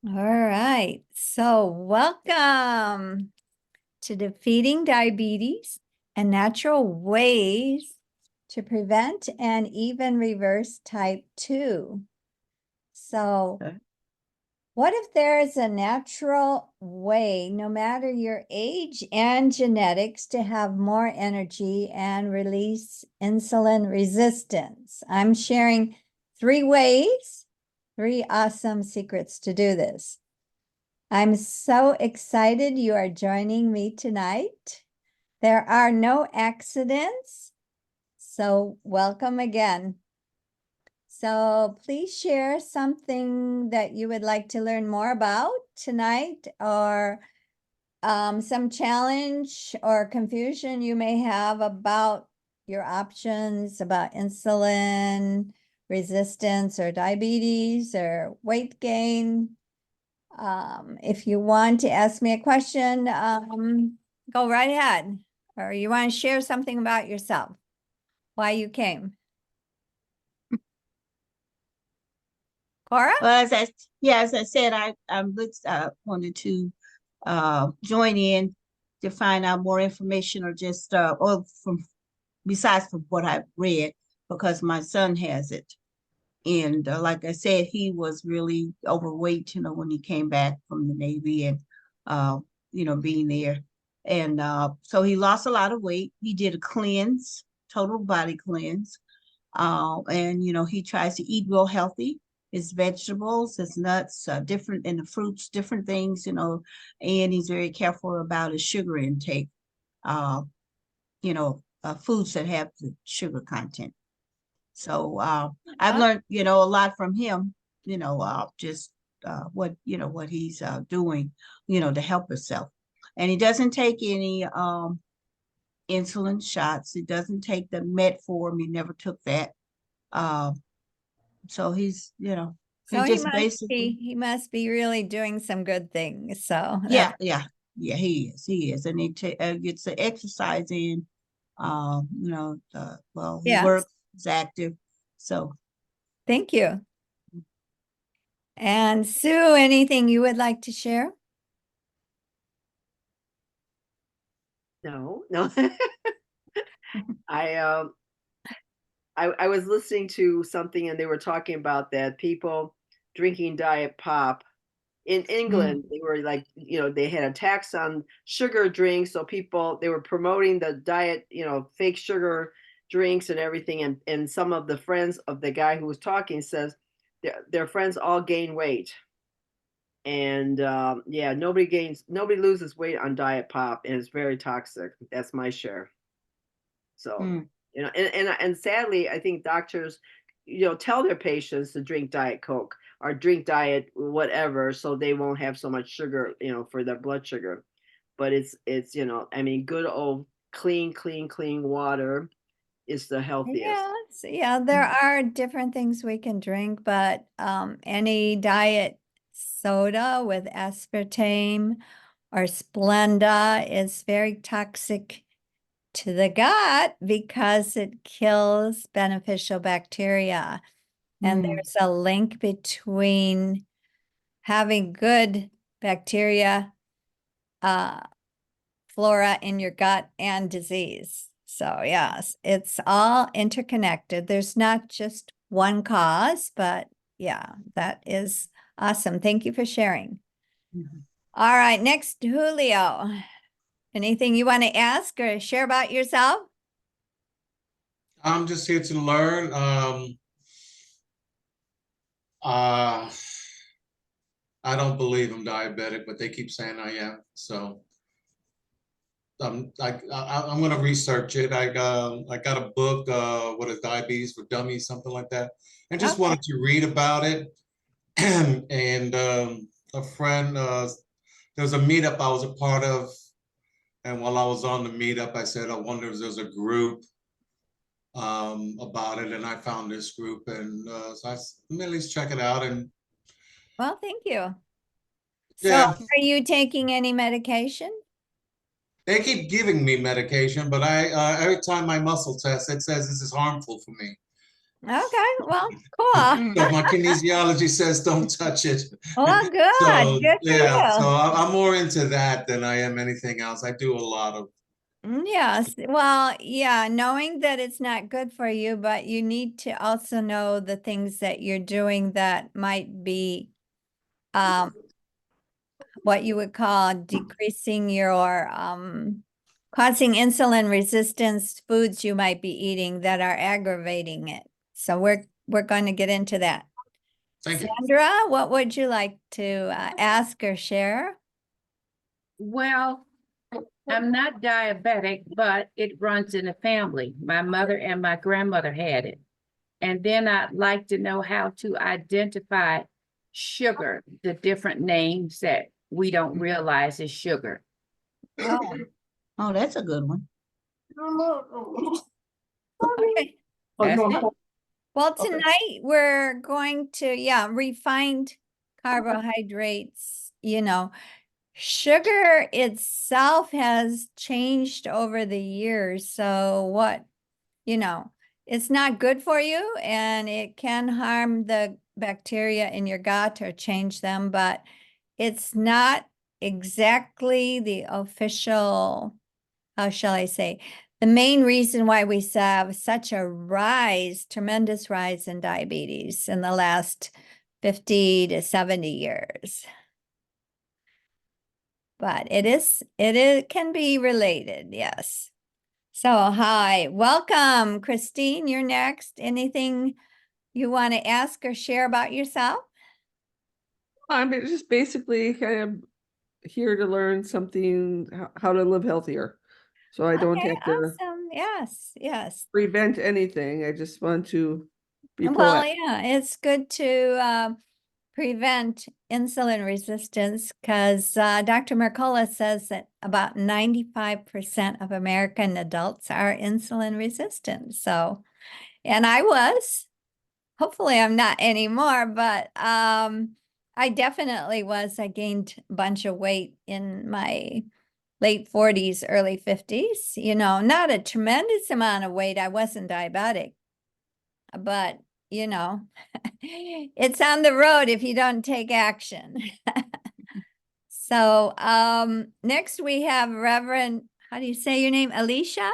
All right. So, welcome to Defeating Diabetes and Natural Ways to Prevent and Even Reverse Type 2. So, Okay. what if there is a natural way, no matter your age and genetics, to have more energy and release insulin resistance? I'm sharing 3 ways, 3 awesome secrets to do this. I'm so excited you are joining me tonight. There are no accidents, so welcome again. So please share something that you would like to learn more about tonight, or some challenge or confusion you may have about your options about insulin resistance or diabetes or weight gain. If you want to ask me a question, go right ahead. Or you want to share something about yourself, why you came. Cora? Well, as I said, I wanted to join in to find out more information, or just or from besides from what I've read, because my son has it. And like I said, he was really overweight, when he came back from the Navy, and uh, being there. And so he lost a lot of weight. He did a cleanse, total body cleanse. And he tries to eat real healthy. His vegetables, his nuts, different, and the fruits, different things, and he's very careful about his sugar intake. Uh, Foods that have the sugar content. So I've Oh, learned, a lot from him, just what he's doing, to help himself. And he doesn't take any insulin shots. He doesn't take the metformin. He never took that. Um, so he so he just must basically, be really doing some good things. So yeah, that's yeah, he is. And gets the exercise in, he yes. works, he's active. So Thank you. And Sue, anything you would like to share? No, no. I I was listening to something and they were talking about that people drinking diet pop in England, they were like, they had a tax on sugar drinks, so people they were promoting the diet, fake sugar drinks and everything, and some of the friends of the guy who was talking says their friends all gain weight. And yeah, nobody loses weight on diet pop, and it's very toxic. That's my share. So, mm, and sadly, I think doctors, tell their patients to drink Diet Coke or drink diet whatever, so they won't have so much sugar, for their blood sugar. But it's I mean, good old clean water is the healthiest. Yes, yeah, there are different things we can drink, but any diet soda with aspartame or Splenda is very toxic to the gut because it kills beneficial bacteria. And mm. there's a link between having good bacteria, uh, flora in your gut and disease. So yes, it's all interconnected. There's not just one cause, but yeah, that is awesome. Thank you for sharing. Mhm. All right, next, Julio. Anything you want to ask or share about yourself? I'm just here to learn. Uh, I don't believe I'm diabetic, but they keep saying I am. So I'm going to research it. I got a book, what is diabetes for dummies, something like that, and just Okay. wanted to read about it. And a friend, there was a meetup I was a part of, and while I was on the meetup, I said, I wonder if there's a group about it, and I found this group, and so let me at least check it out. And Well, thank you. So yeah, are you taking any medication? they keep giving me medication, but I every time I muscle test, it says this is harmful for me. Okay, well, cool. So my kinesiology says don't touch it. Well, good, So good for yeah, so you. I'm more into that than I am anything else. I do a lot of Yes, well, yeah, knowing that it's not good for you, but you need to also know the things that you're doing that might be what you would call decreasing your causing insulin resistance foods you might be eating that are aggravating it. So we're going to get into that. thank you. Sandra, what would you like to ask or share? Well, I'm not diabetic, but it runs in the family. My mother and my grandmother had it. And then I'd like to know how to identify sugar, the different names that we don't realize is sugar. Oh, Oh, that's a good one. okay. That's it. Well, Okay. tonight we're going to, refined carbohydrates, sugar itself has changed over the years. So it's not good for you and it can harm the bacteria in your gut or change them, but it's not exactly the official, how shall I say, the main reason why we have such a tremendous rise in diabetes in the last 50 to 70 years. But it can be related, yes. So, hi, welcome, Christine. You're next. Anything you want to ask or share about yourself? I'm just basically kind of here to learn something, how to live healthier. So I don't Okay, have to awesome. Yes, yes. prevent anything. I just want to be Well, proactive. yeah, it's good to prevent insulin resistance because Dr. Mercola says that about 95% of American adults are insulin resistant. So, and I was. Hopefully I'm not anymore, but I definitely was. I gained a bunch of weight in my late 40s, early 50s, not a tremendous amount of weight. I wasn't diabetic, but it's on the road if you don't take action. So next we have Reverend, how do you say your name? Alicia?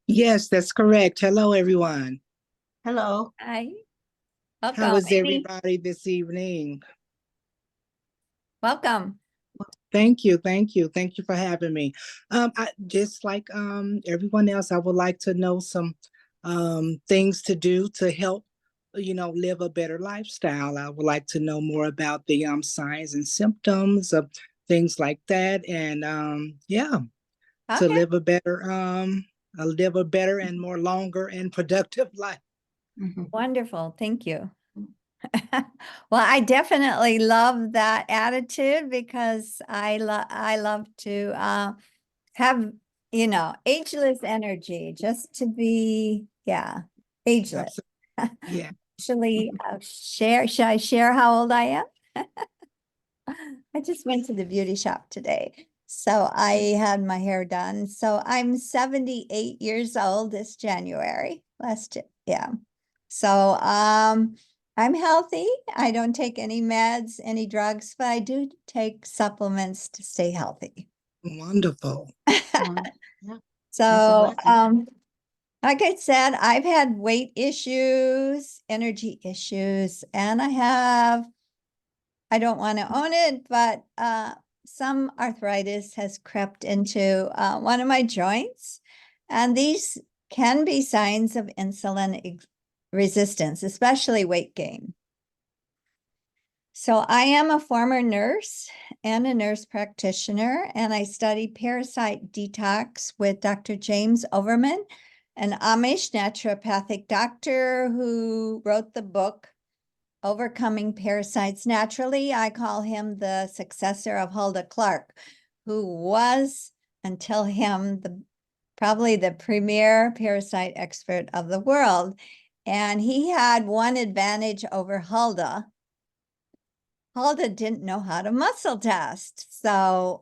Yes, that's correct. Hello, everyone. Hello. Hi. How Welcome. is everybody this evening? Welcome. Thank you, thank you, thank you for having me. I just like everyone else, I would like to know some things to do to help, live a better lifestyle. I would like to know more about the signs and symptoms of things like that, and yeah, to Okay. live a better and more longer and productive life. Mhm. Wonderful. Thank you. Well, I definitely love that attitude because I love to have, ageless energy, just to be, ageless. Absolutely. Yeah. Actually, should I share how old I am? I just went to the beauty shop today. So I had my hair done. So I'm 78 years old this January. Yeah. So I'm healthy. I don't take any meds, any drugs, but I do take supplements to stay healthy. Wonderful. Yeah, that's a So blessing. like I said, I've had weight issues, energy issues, and I don't want to own it, but some arthritis has crept into one of my joints. And these can be signs of insulin resistance, especially weight gain. So I am a former nurse and a nurse practitioner, and I study parasite detox with Dr. James Overman, an Amish naturopathic doctor who wrote the book Overcoming Parasites Naturally. I call him the successor of Hulda Clark, who was, until him, probably the premier parasite expert of the world. And he had one advantage over Hulda. Hulda didn't know how to muscle test. So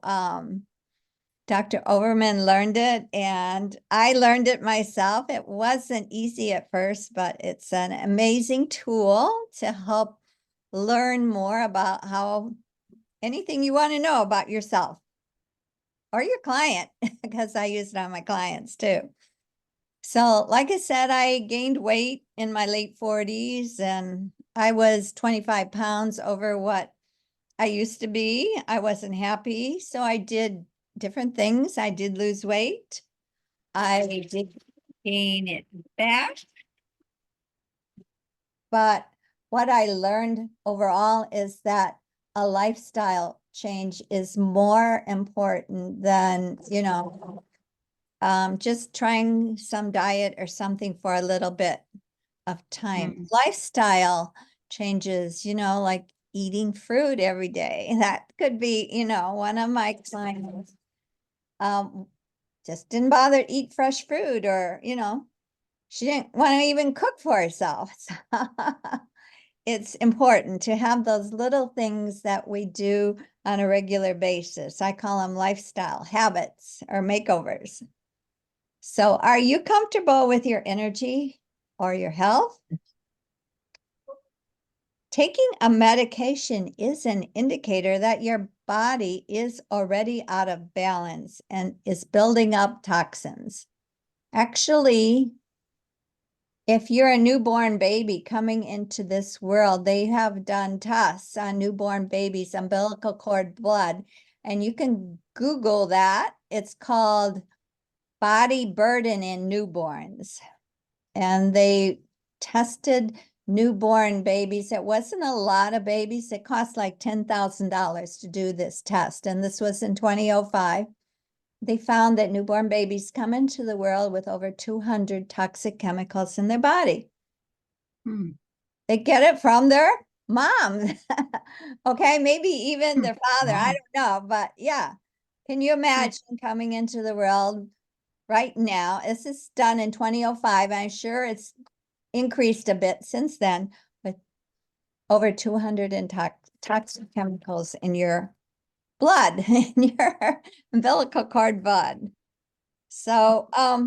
Dr. Overman learned it, and I learned it myself. It wasn't easy at first, but it's an amazing tool to help learn more about how anything you want to know about yourself or your client, because I use it on my clients too. So, like I said, I gained weight in my late 40s, and I was 25 pounds over what I used to be. I wasn't happy, so I did different things. I did lose weight. I did gain it back. But what I learned overall is that a lifestyle change is more important than, just trying some diet or something for a little bit of time. Lifestyle changes, like eating fruit every day. That could be, one of my clients just didn't bother to eat fresh fruit, or, she didn't want to even cook for herself. It's important to have those little things that we do on a regular basis. I call them lifestyle habits or makeovers. So, are you comfortable with your energy or your health? Taking a medication is an indicator that your body is already out of balance and is building up toxins. Actually, if you're a newborn baby coming into this world, they have done tests on newborn babies' umbilical cord blood, and you can Google that. It's called body burden in newborns. And they tested newborn babies. It wasn't a lot of babies. It cost like $10,000 to do this test. And this was in 2005. They found that newborn babies come into the world with over 200 toxic chemicals in their body. They get it from their mom. Okay, maybe even their father. I don't know. But yeah, can you imagine coming into the world right now? This is done in 2005. I'm sure it's increased a bit since then, with over 200 toxic chemicals in your blood, in your umbilical cord blood. So I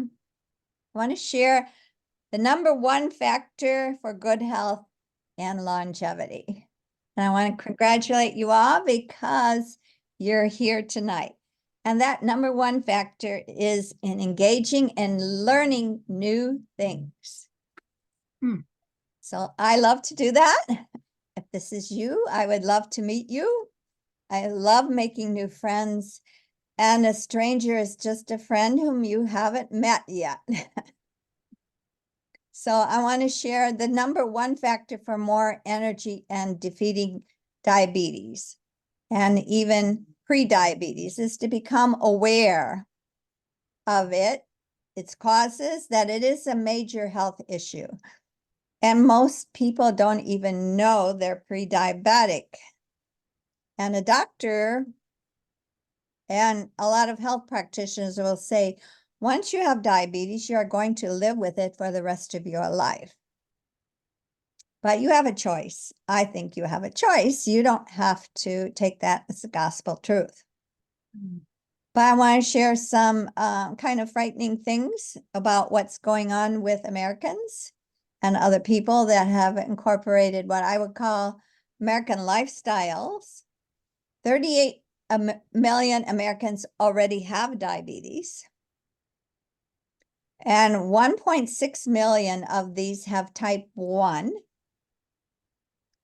want to share the number one factor for good health and longevity. And I want to congratulate you all because you're here tonight. And that number one factor is in engaging and learning new things. So I love to do that. If this is you, I would love to meet you. I love making new friends. And a stranger is just a friend whom you haven't met yet. So I want to share the number one factor for more energy and defeating diabetes and even pre-diabetes is to become aware of it, its causes, that it is a major health issue. And most people don't even know they're pre-diabetic. And a doctor and a lot of health practitioners will say, once you have diabetes, you are going to live with it for the rest of your life. But you have a choice. I think you have a choice. You don't have to take that as the gospel truth. But I want to share some kind of frightening things about what's going on with Americans and other people that have incorporated what I would call American lifestyles. 38 million Americans already have diabetes. And 1.6 million of these have type 1.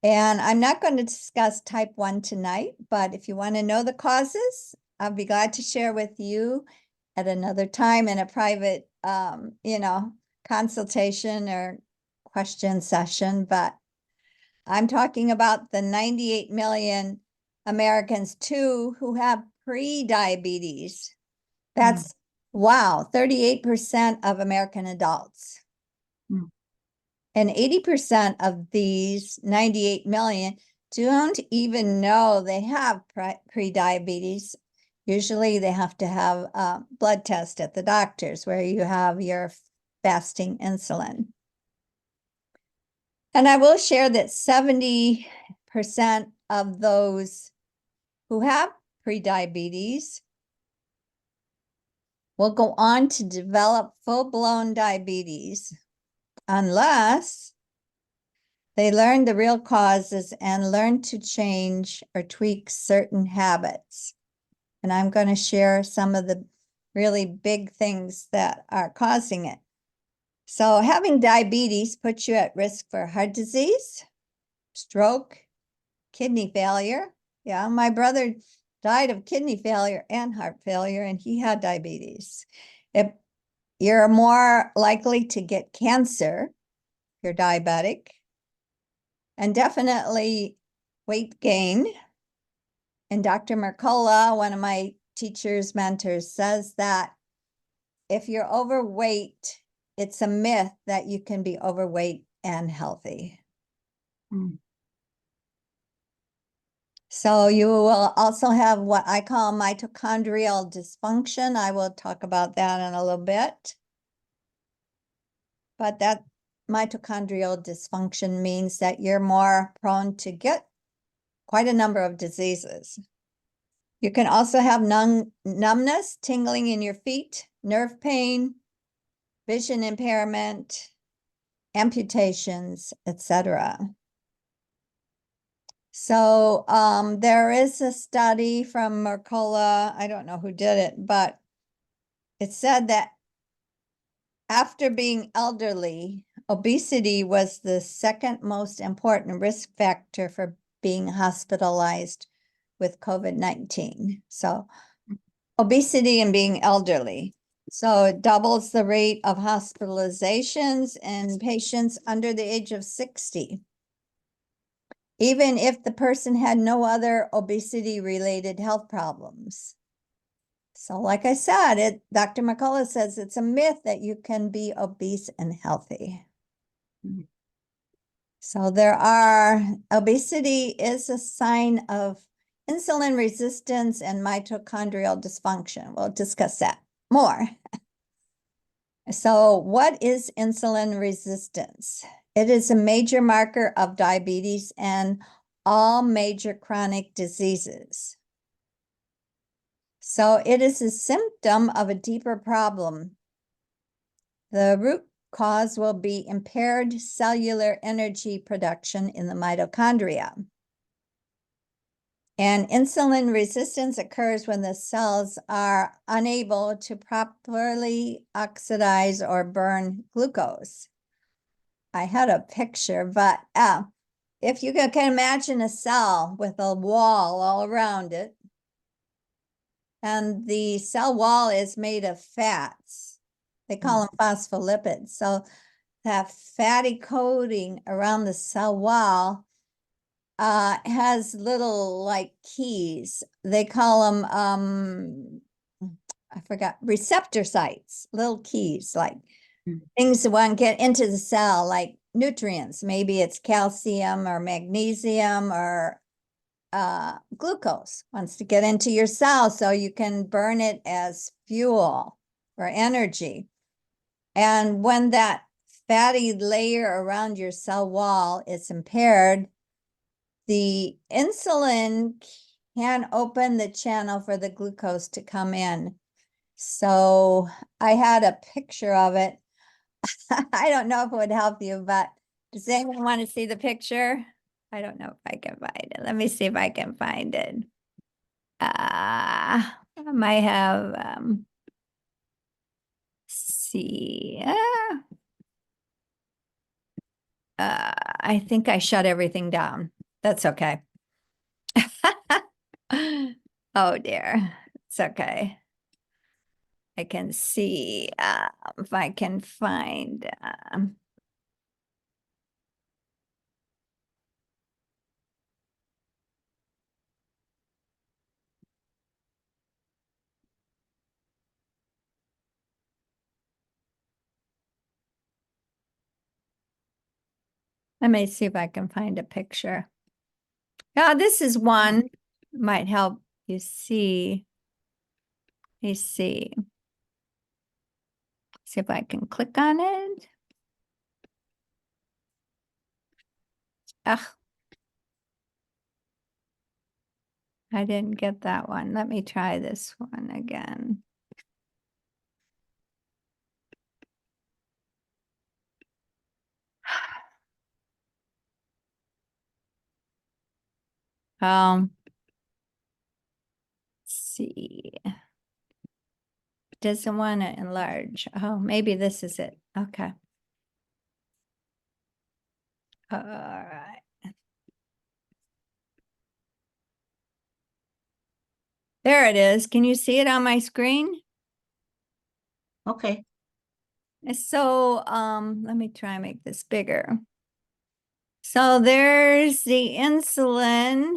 And I'm not going to discuss type 1 tonight, but if you want to know the causes, I'll be glad to share with you at another time in a private, consultation or question session. But I'm talking about the 98 million Americans too who have pre-diabetes. That's, wow, 38% of American adults. And 80% of these 98 million don't even know they have pre-diabetes. Usually they have to have a blood test at the doctor's where you have your fasting insulin. And I will share that 70% of those who have pre-diabetes will go on to develop full-blown diabetes unless they learn the real causes and learn to change or tweak certain habits. And I'm going to share some of the really big things that are causing it. So having diabetes puts you at risk for heart disease, stroke, kidney failure. Yeah, my brother died of kidney failure and heart failure, and he had diabetes. If you're more likely to get cancer, if you're diabetic, and definitely weight gain. And Dr. Mercola, one of my teachers, mentors, says that if you're overweight, it's a myth that you can be overweight and healthy. Mm. So you will also have what I call mitochondrial dysfunction. I will talk about that in a little bit. But that mitochondrial dysfunction means that you're more prone to get quite a number of diseases. You can also have numbness, tingling in your feet, nerve pain, vision impairment, amputations, etc. So there is a study from Mercola. I don't know who did it, but it said that after being elderly, obesity was the second most important risk factor for being hospitalized with COVID-19. So obesity and being elderly. So it doubles the rate of hospitalizations in patients under the age of 60. Even if the person had no other obesity-related health problems. So like I said, Dr. McCullough says it's a myth that you can be obese and healthy. Mhm. So obesity is a sign of insulin resistance and mitochondrial dysfunction. We'll discuss that more. So what is insulin resistance? It is a major marker of diabetes and all major chronic diseases. So it is a symptom of a deeper problem. The root cause will be impaired cellular energy production in the mitochondria. And insulin resistance occurs when the cells are unable to properly oxidize or burn glucose. I had a picture, but if you can imagine a cell with a wall all around it, and the cell wall is made of fats. They call them phospholipids. So that fatty coating around the cell wall has little like keys. They call them, I forgot, receptor sites, little keys, like things that want to get into the cell, like nutrients. Maybe it's calcium or magnesium or glucose wants to get into your cell so you can burn it as fuel or energy. And when that fatty layer around your cell wall is impaired, the insulin can open the channel for the glucose to come in. So I had a picture of it. I don't know if it would help you, but does anyone want to see the picture? I don't know if I can find it. Let me see if I can find it. I might have, see. I think I shut everything down. That's okay. Oh dear. It's okay. I can see if I can find. Let me see if I can find a picture. Now, this is one might help you see. Let me see. See if I can click on it. Ugh. I didn't get that one. Let me try this one again. let's see. Doesn't want to enlarge. Oh, maybe this is it. Okay. All right. There it is. Can you see it on my screen? Okay. So, let me try and make this bigger. So there's the insulin,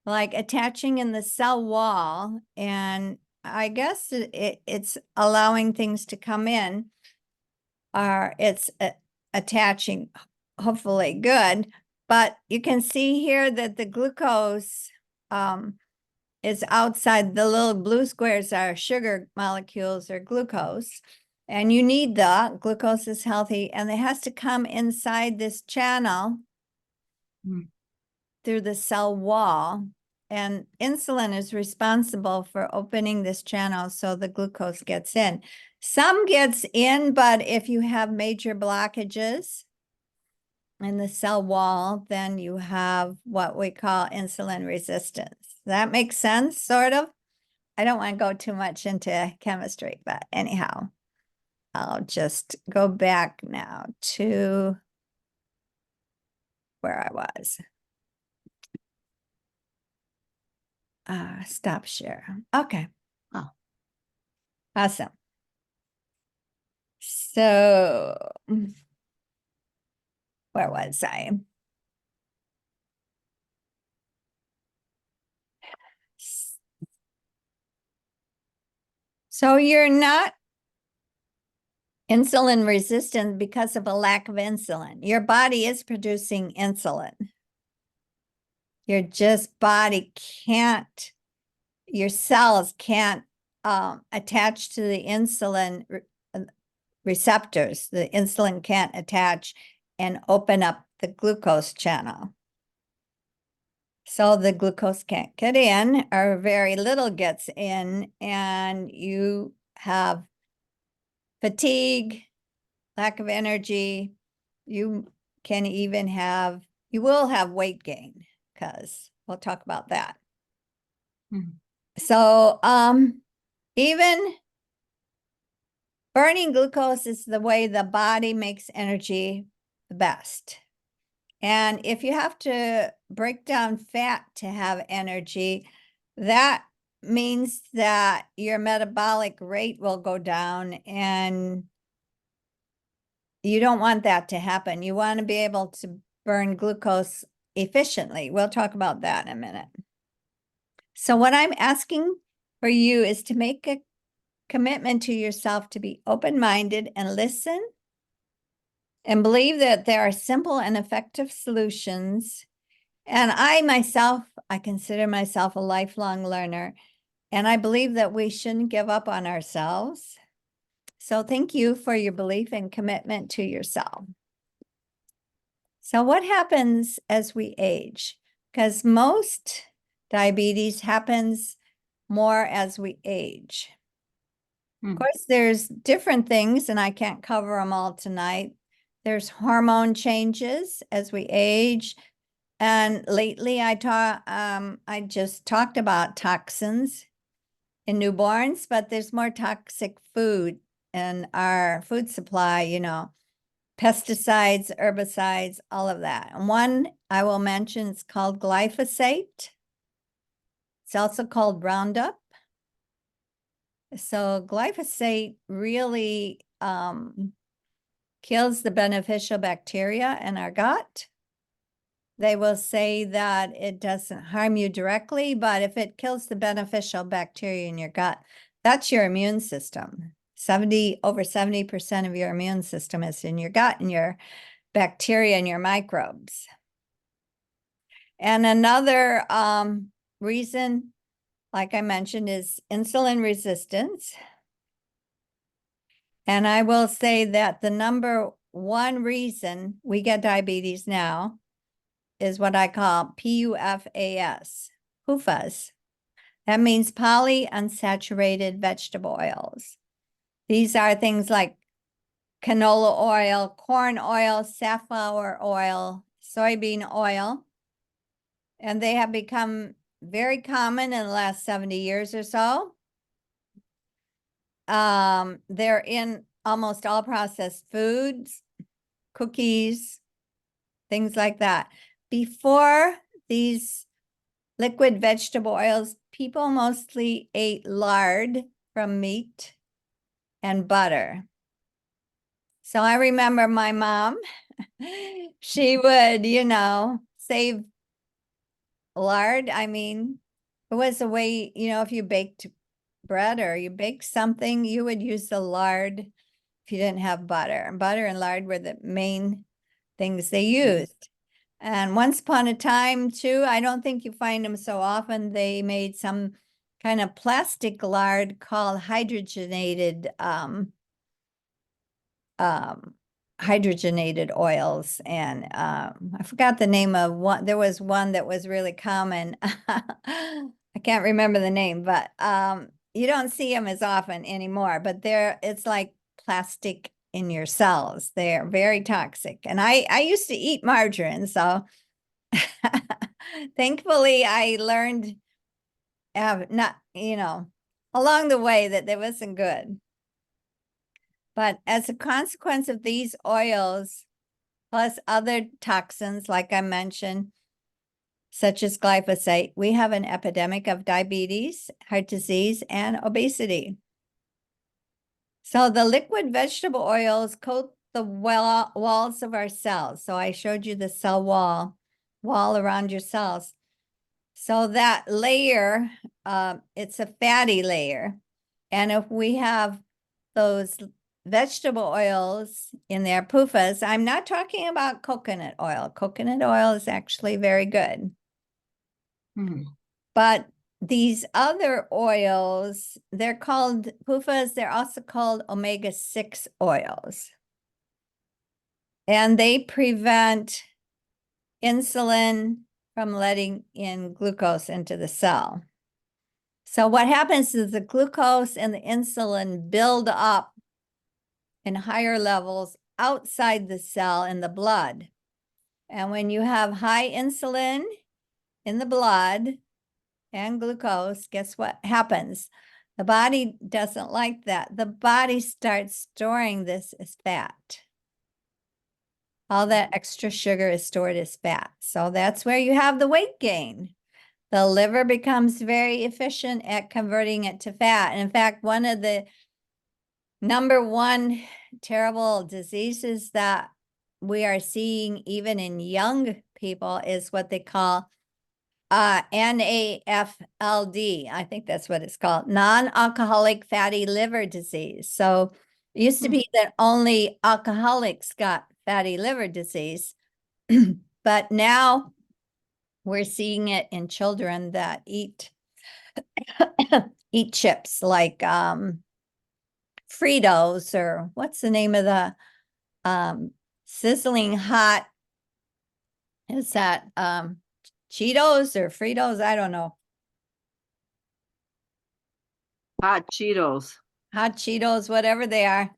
like attaching in the cell wall, and I guess it's allowing things to come in, or it's attaching, hopefully good. But you can see here that the glucose is outside. The little blue squares are sugar molecules or glucose. And you need that. Glucose is healthy, and it has to come inside this channel through the cell wall. And insulin is responsible for opening this channel so the glucose gets in. Some gets in, but if you have major blockages in the cell wall, then you have what we call insulin resistance. That makes sense, sort of? I don't want to go too much into chemistry, but anyhow. I'll just go back now to where I was. Stop share. Okay. Oh. Awesome. So, where was I? So you're not insulin resistant because of a lack of insulin. Your body is producing insulin. Your just body can't, your cells can't attach to the insulin receptors. The insulin can't attach and open up the glucose channel. So the glucose can't get in, or very little gets in, and you have fatigue, lack of energy. You can even have, you will have weight gain, because we'll talk about that. So even burning glucose is the way the body makes energy the best. And if you have to break down fat to have energy, that means that your metabolic rate will go down, and you don't want that to happen. You want to be able to burn glucose efficiently. We'll talk about that in a minute. So what I'm asking for you is to make a commitment to yourself to be open-minded and listen, and believe that there are simple and effective solutions. And I consider myself a lifelong learner, and I believe that we shouldn't give up on ourselves. So thank you for your belief and commitment to yourself. So what happens as we age? Because most diabetes happens more as we age. Of course, there's different things, and I can't cover them all tonight. There's hormone changes as we age. And lately I just talked about toxins in newborns, but there's more toxic food in our food supply, you know, pesticides, herbicides, all of that. And one I will mention is called glyphosate. It's also called Roundup. So glyphosate really kills the beneficial bacteria in our gut. They will say that it doesn't harm you directly, but if it kills the beneficial bacteria in your gut, that's your immune system. Over 70% of your immune system is in your gut, and your bacteria and your microbes. And another reason, like I mentioned, is insulin resistance. And I will say that the number one reason we get diabetes now is what I call PUFAS, PUFAs. That means polyunsaturated vegetable oils. These are things like canola oil, corn oil, safflower oil, soybean oil. and they have become very common in the last 70 years or so. They're in almost all processed foods, cookies, things like that. Before these liquid vegetable oils, people mostly ate lard from meat and butter. So I remember my mom, she would, save lard. I mean, it was a way, if you baked bread or you baked something, you would use the lard if you didn't have butter. And butter and lard were the main things they used. And once upon a time, too, I don't think you find them so often, they made some kind of plastic lard called hydrogenated oils. And I forgot the name of one. There was one that was really common. I can't remember the name, but you don't see them as often anymore, but it's like plastic in your cells. They're very toxic. And I used to eat margarine, so thankfully I learned not, along the way that wasn't good. But as a consequence of these oils, plus other toxins, like I mentioned, such as glyphosate, we have an epidemic of diabetes, heart disease, and obesity. So the liquid vegetable oils coat the walls of our cells. So I showed you the cell wall around your cells. So that layer, it's a fatty layer. And if we have those vegetable oils in their PUFAs, I'm not talking about coconut oil. Coconut oil is actually very good. But these other oils, they're called PUFAs. They're also called omega-6 oils. And they prevent insulin from letting in glucose into the cell. So what happens is the glucose and the insulin build up in higher levels outside the cell in the blood. And when you have high insulin in the blood and glucose, guess what happens? The body doesn't like that. The body starts storing this as fat. All that extra sugar is stored as fat. So that's where you have the weight gain. The liver becomes very efficient at converting it to fat. And in fact, one of the number one terrible diseases that we are seeing even in young people is what they call NAFLD. I think that's what it's called, non-alcoholic fatty liver disease. So it used to be that only alcoholics got fatty liver disease, but now we're seeing it in children that eat chips like Fritos, or what's the name of the sizzling hot, is that Cheetos or Fritos? I don't know. Hot Cheetos. Hot Cheetos, whatever they are.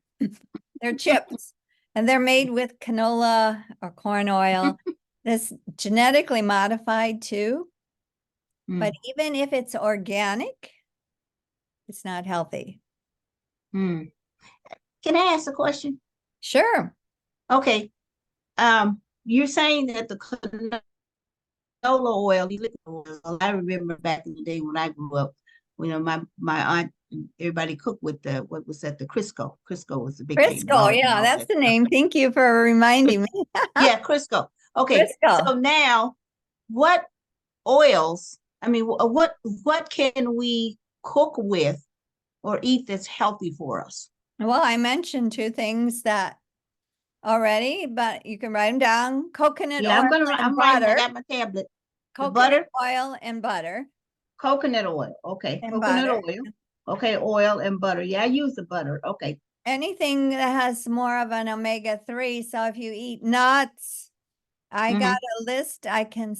They're chips. And they're made with canola or corn oil. That's genetically modified too. But even if it's organic, it's not healthy. Can I ask a question? Sure. Okay. You're saying that the canola oil, the liquid oil, I remember back in the day when I grew up, my aunt and everybody cooked with what was that, the Crisco. Crisco was the big thing. Crisco, yeah, that's the name. Thank you for reminding me. Yeah, Crisco. Okay, Crisco. so now what oils, what can we cook with or eat that's healthy for us? Well, I mentioned two things that already, but you can write them down. Coconut oil I'm and writing, butter. I got my tablet. Coconut butter? oil and butter. Coconut oil, okay. And Coconut butter. oil, okay. Oil and butter. Yeah, I use the butter. Okay. Anything that has more of an omega-3. So if you eat nuts, I got a list. I can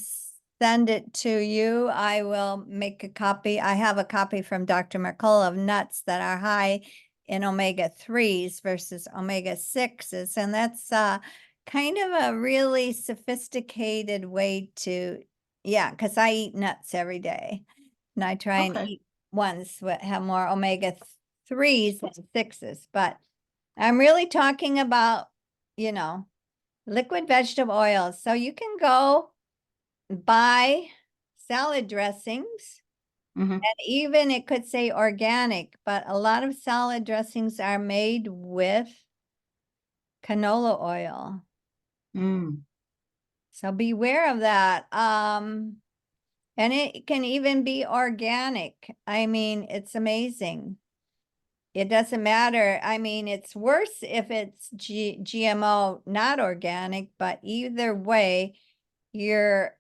send it to you. I will make a copy. I have a copy from Dr. Mercola of nuts that are high in omega-3s versus omega-6s. And that's kind of a really sophisticated way to, Yeah, because I eat nuts every day. And I try and Okay. eat ones that have more omega-3s than 6s. But I'm really talking about, liquid vegetable oils. So you can go buy salad dressings. Mhm. And even it could say organic, but a lot of salad dressings are made with canola oil. Mm. So beware of that. And it can even be organic. I mean, it's amazing. It doesn't matter. I mean, it's worse if it's GMO, not organic, but either way, you're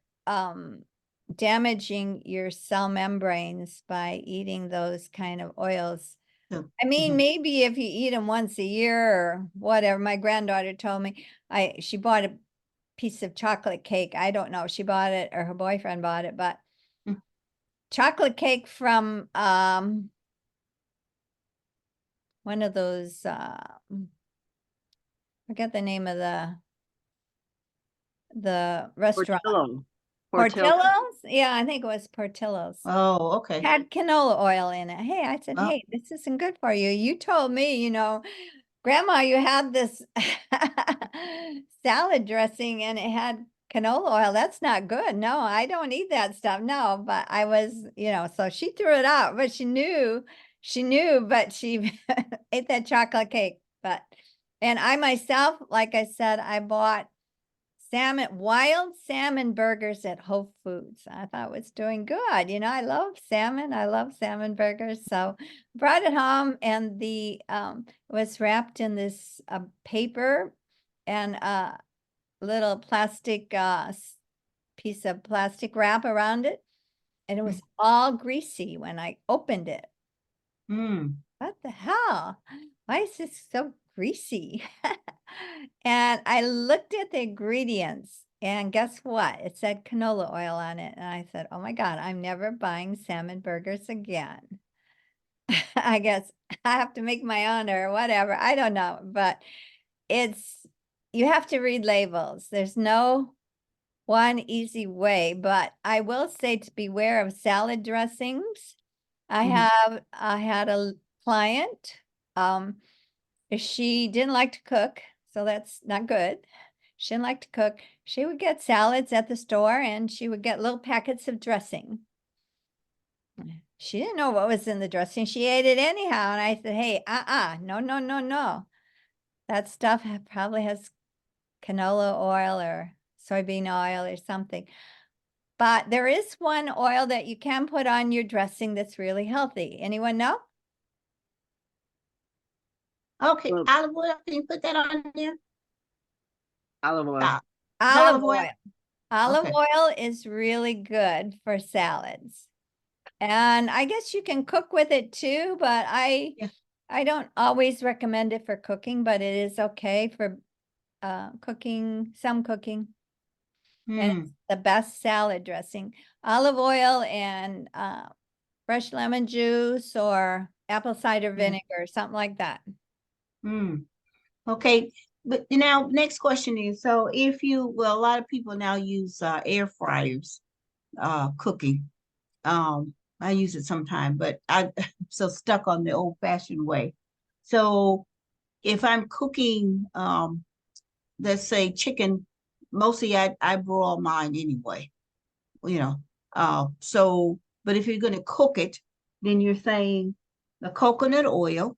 damaging your cell membranes by eating those kind of oils. So, I mean, mhm. maybe if you eat them once a year or whatever. My granddaughter told me she bought a piece of chocolate cake. I don't know if she bought it or her boyfriend bought it, but Mm. chocolate cake from one of those forget the name of the restaurant. Portillo's? Yeah, I think it was Portillo's. Oh, okay. Had canola oil in it. Hey, I said, Oh. hey, this isn't good for you. You told me, Grandma, you had this salad dressing and it had canola oil. That's not good. No, I don't eat that stuff. No, but I was, so she threw it out, but she knew, but she ate that chocolate cake. And I myself, like I said, I bought wild salmon burgers at Whole Foods. I thought it was doing good. I love salmon. I love salmon burgers. So brought it home and it was wrapped in this paper and a little plastic piece of plastic wrap around it. And it was all greasy when I opened it. Mm. What the hell? Why is this so greasy? And I looked at the ingredients and guess what? It said canola oil on it. And I said, oh my God, I'm never buying salmon burgers again. I guess I have to make my own or whatever. I don't know, but you have to read labels. There's no one easy way, but I will say to beware of salad dressings. Mhm. I had a client, she didn't like to cook, so that's not good. She didn't like to cook. She would get salads at the store and she would get little packets of dressing. She didn't know what was in the dressing. She ate it anyhow. And I said, hey, no, no, no, no. That stuff probably has canola oil or soybean oil or something. But there is one oil that you can put on your dressing that's really healthy. Anyone know? Okay, Well, olive oil, can you put that on there? olive oil. Ah, Olive olive oil? oil. Olive Okay. oil is really good for salads. And I guess you can cook with it too, but Yeah. I don't always recommend it for cooking, but it is okay for cooking, some cooking. And Mm. it's the best salad dressing. Olive oil and fresh lemon juice or apple cider Mm. vinegar, something like that. Mm. Okay, but now next question is, so a lot of people now use air fryers cooking. I use it sometime, but I'm so stuck on the old fashioned way. So if I'm cooking, let's say chicken, mostly I broil mine anyway, you know. But if you're gonna cook it, then you're saying the coconut oil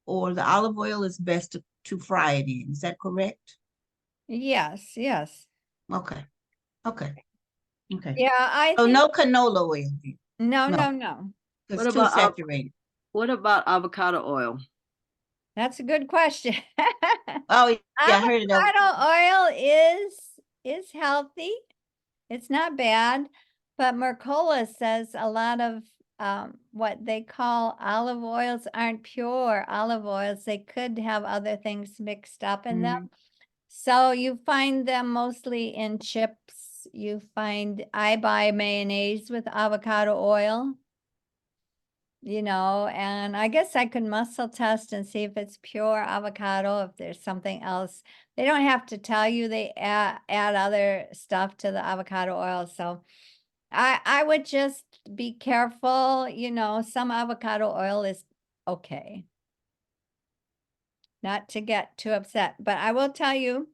or the olive oil is best to fry it in. Is that correct? Yes, yes. Okay, okay, okay. Yeah, I So think, no canola oil then. no, No, no, no. it's What too about saturated. what about avocado oil? That's a good question. Oh yeah, I heard it. Avocado oil is healthy. It's not bad, but Mercola says a lot of what they call olive oils aren't pure olive oils. They could have other things mixed up in them. So you find them mostly in chips. I buy mayonnaise with avocado oil. And I guess I could muscle test and see if it's pure avocado, if there's something else. They don't have to tell you they add other stuff to the avocado oil. So I would just be careful, some avocado oil is okay. Not to get too upset, but I will tell you,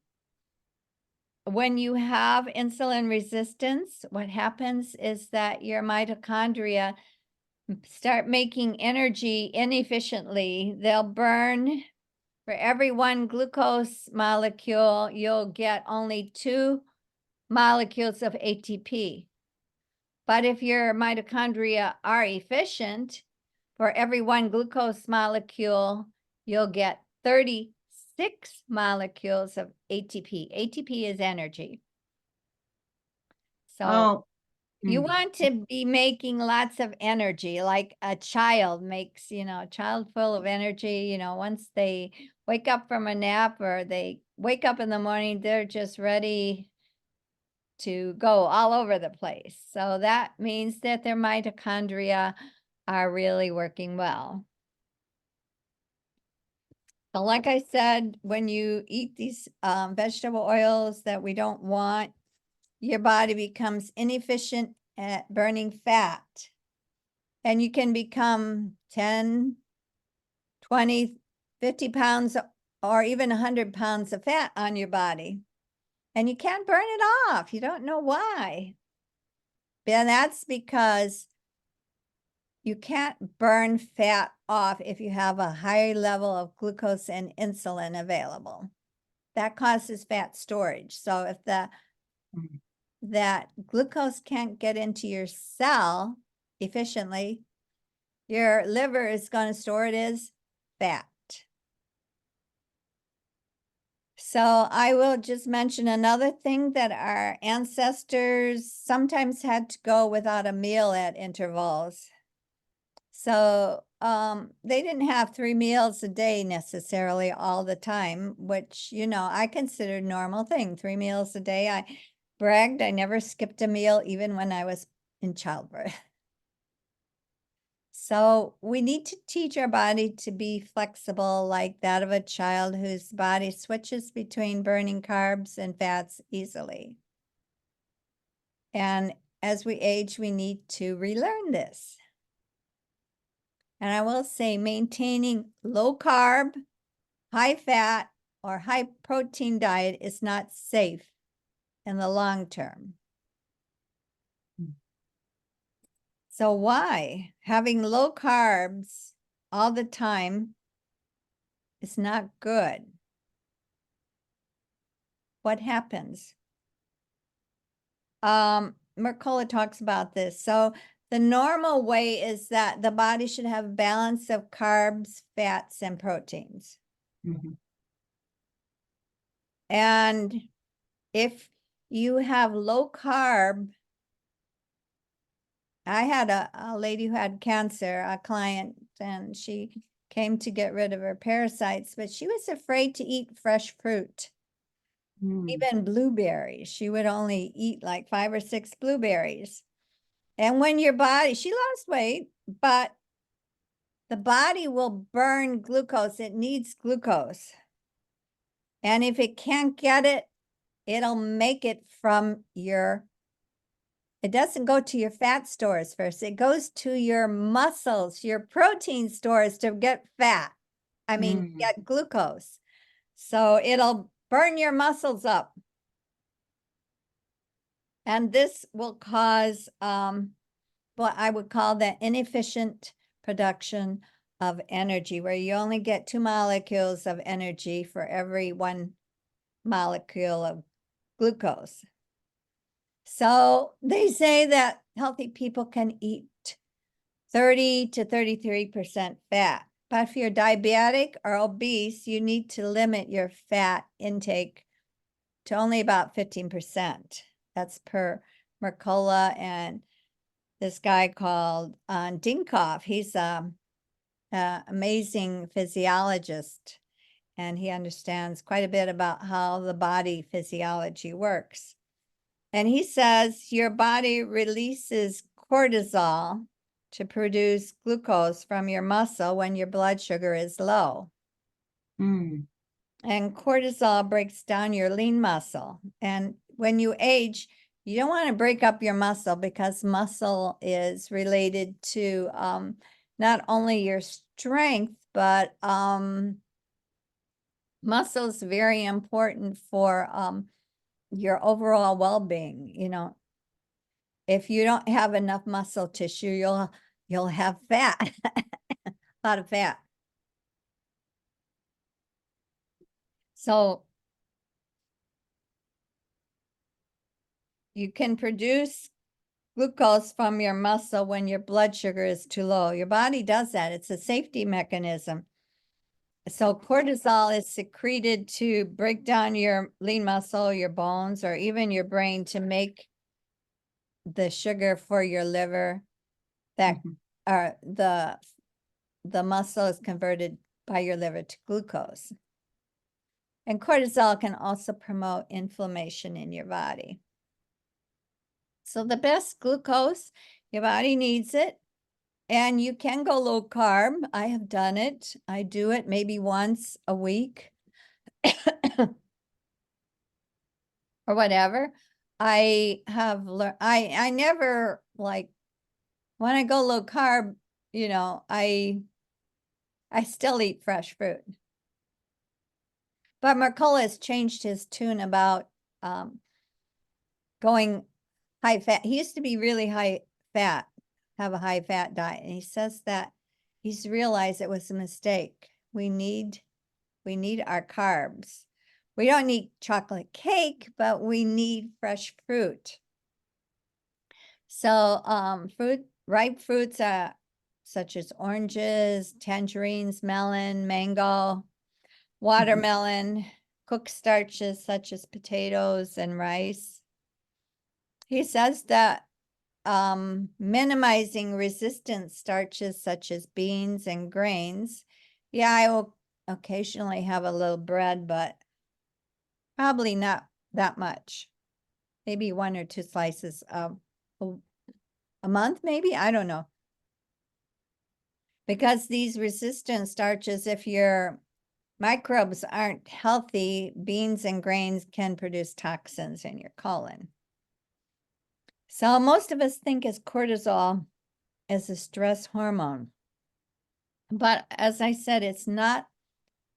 when you have insulin resistance, what happens is that your mitochondria start making energy inefficiently. They'll burn, for every one glucose molecule, you'll get only 2 molecules of ATP. But if your mitochondria are efficient, for every one glucose molecule, you'll get 36 molecules of ATP. ATP is energy. So Oh, you mm, want to be making lots of energy, like a child makes, a child full of energy, once they wake up from a nap or they wake up in the morning, they're just ready to go all over the place. So that means that their mitochondria are really working well. So like I said, when you eat these vegetable oils that we don't want, your body becomes inefficient at burning fat. And you can become 10, 20, 50 pounds or even 100 pounds of fat on your body. And you can't burn it off. You don't know why. And that's because you can't burn fat off if you have a high level of glucose and insulin available. That causes fat storage. So if Mhm. that glucose can't get into your cell efficiently, your liver is going to store it as fat. So I will just mention another thing, that our ancestors sometimes had to go without a meal at intervals. So they didn't have 3 meals a day necessarily all the time, which, I considered normal thing, 3 meals a day. I bragged I never skipped a meal even when I was in childbirth. So we need to teach our body to be flexible like that of a child whose body switches between burning carbs and fats easily. And as we age, we need to relearn this. And I will say, maintaining low carb, high fat, or high protein diet is not safe in the long term. So why? Having low carbs all the time is not good. What happens? Mercola talks about this. So the normal way is that the body should have a balance of carbs, fats, and proteins. mhm. And if you have low carb, I had a lady who had cancer, a client, and she came to get rid of her parasites, but she was afraid to eat fresh fruit, Mm, even blueberries. She would only eat like 5 or 6 blueberries. And when your body, she lost weight, but the body will burn glucose. It needs glucose. And if it can't get it, it'll make it from it doesn't go to your fat stores first. It goes to your muscles, your protein stores to get fat. Get glucose. So it'll burn your muscles up. And this will cause what I would call the inefficient production of energy, where you only get 2 molecules of energy for every 1 molecule of glucose. So they say that healthy people can eat 30 to 33% fat. But if you're diabetic or obese, you need to limit your fat intake to only about 15%. That's per Mercola and this guy called Dinkoff. He's an amazing physiologist, and he understands quite a bit about how the body physiology works. And he says your body releases cortisol to produce glucose from your muscle when your blood sugar is low. mm, And cortisol breaks down your lean muscle. And when you age, You don't want to break up your muscle because muscle is related to not only your strength, but muscle is very important for your overall well-being. You know, if you don't have enough muscle tissue, you'll have fat, a lot of fat. So you can produce glucose from your muscle when your blood sugar is too low. Your body does that. It's a safety mechanism. So cortisol is secreted to break down your lean muscle, your bones, or even your brain to make the sugar for your liver that are the muscle is converted by your liver to glucose. And cortisol can also promote inflammation in your body. So the best glucose, your body needs it. And you can go low carb. I have done it. I do it maybe once a week or whatever. I have learned, I never like, when I go low carb, you know, I still eat fresh fruit. But Mercola has changed his tune about going high fat. He used to be really high fat, have a high fat diet. And he says that he's realized it was a mistake. We need our carbs. We don't need chocolate cake, but we need fresh fruit. So ripe fruits such as oranges, tangerines, melon, mango, watermelon, cooked starches such as potatoes and rice. He says that minimizing resistant starches such as beans and grains. Yeah, I will occasionally have a little bread, but probably not that much. Maybe 1 or 2 slices a month, maybe? I don't know. Because these resistant starches, if your microbes aren't healthy, beans and grains can produce toxins in your colon. So most of us think as cortisol as a stress hormone. But as I said, it's not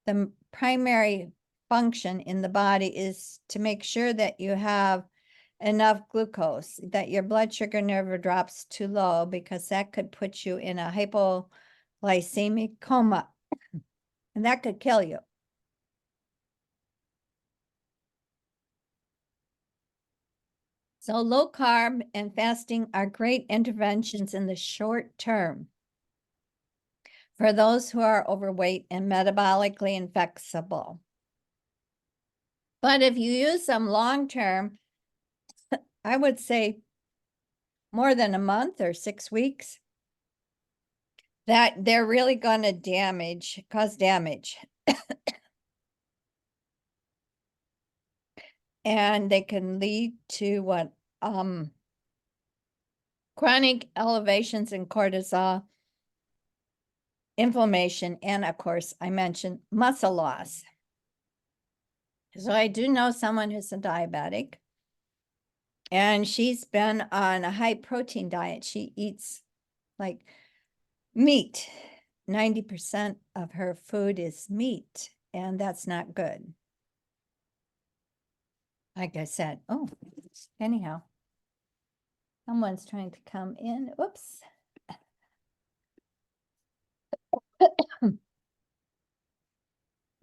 the primary function in the body is to make sure that you have enough glucose, that your blood sugar never drops too low, because that could put you in a hypoglycemic coma, and that could kill you. So low carb and fasting are great interventions in the short term for those who are overweight and metabolically inflexible. But if you use them long term, I would say more than a month or 6 weeks, that they're really going to cause damage. And they can lead to what chronic elevations in cortisol, inflammation, and of course, I mentioned muscle loss. So I do know someone who's a diabetic, and she's been on a high protein diet. She eats like meat. 90% of her food is meat, and that's not good. Like I said, oh, anyhow, someone's trying to come in. Whoops. All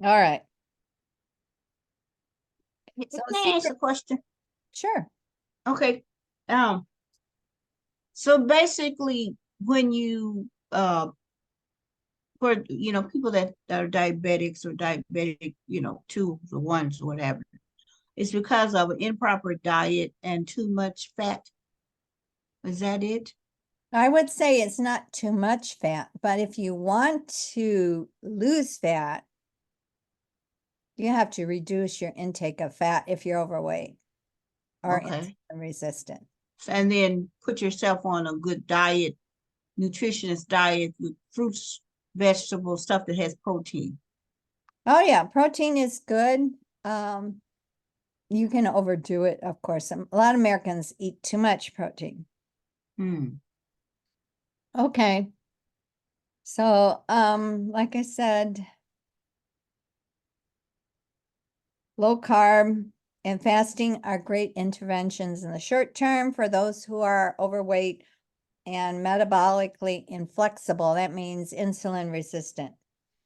right. So Can I ask a question? Sure. Okay. So basically, when you for people that are diabetics or diabetic, 2 or 1s or whatever, it's because of an improper diet and too much fat. Is that it? I would say it's not too much fat, but if you want to lose fat, you have to reduce your intake of fat if you're overweight or Okay. insulin resistant. And then put yourself on a good diet, nutritionist diet with fruits, vegetables, stuff that has protein. Oh yeah, protein is good. you can overdo it, of course. A lot of Americans eat too much protein. Hmm. Okay. So, like I said, low carb and fasting are great interventions in the short term for those who are overweight and metabolically inflexible. That means insulin resistant.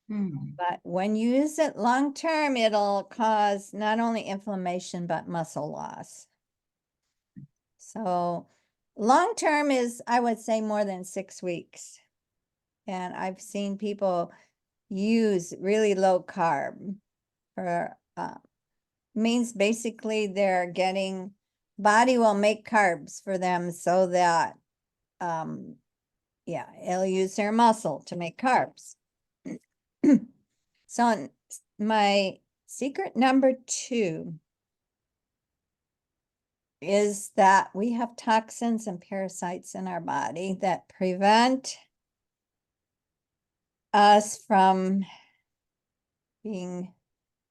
Hmm. But when you use it long term, it'll cause not only inflammation, but muscle loss. So long term is, I would say, more than 6 weeks. And I've seen people use really low carb for, means basically they're getting, body will make carbs for them so that, yeah, it'll use their muscle to make carbs. So my secret number 2 is that we have toxins and parasites in our body that prevent us from being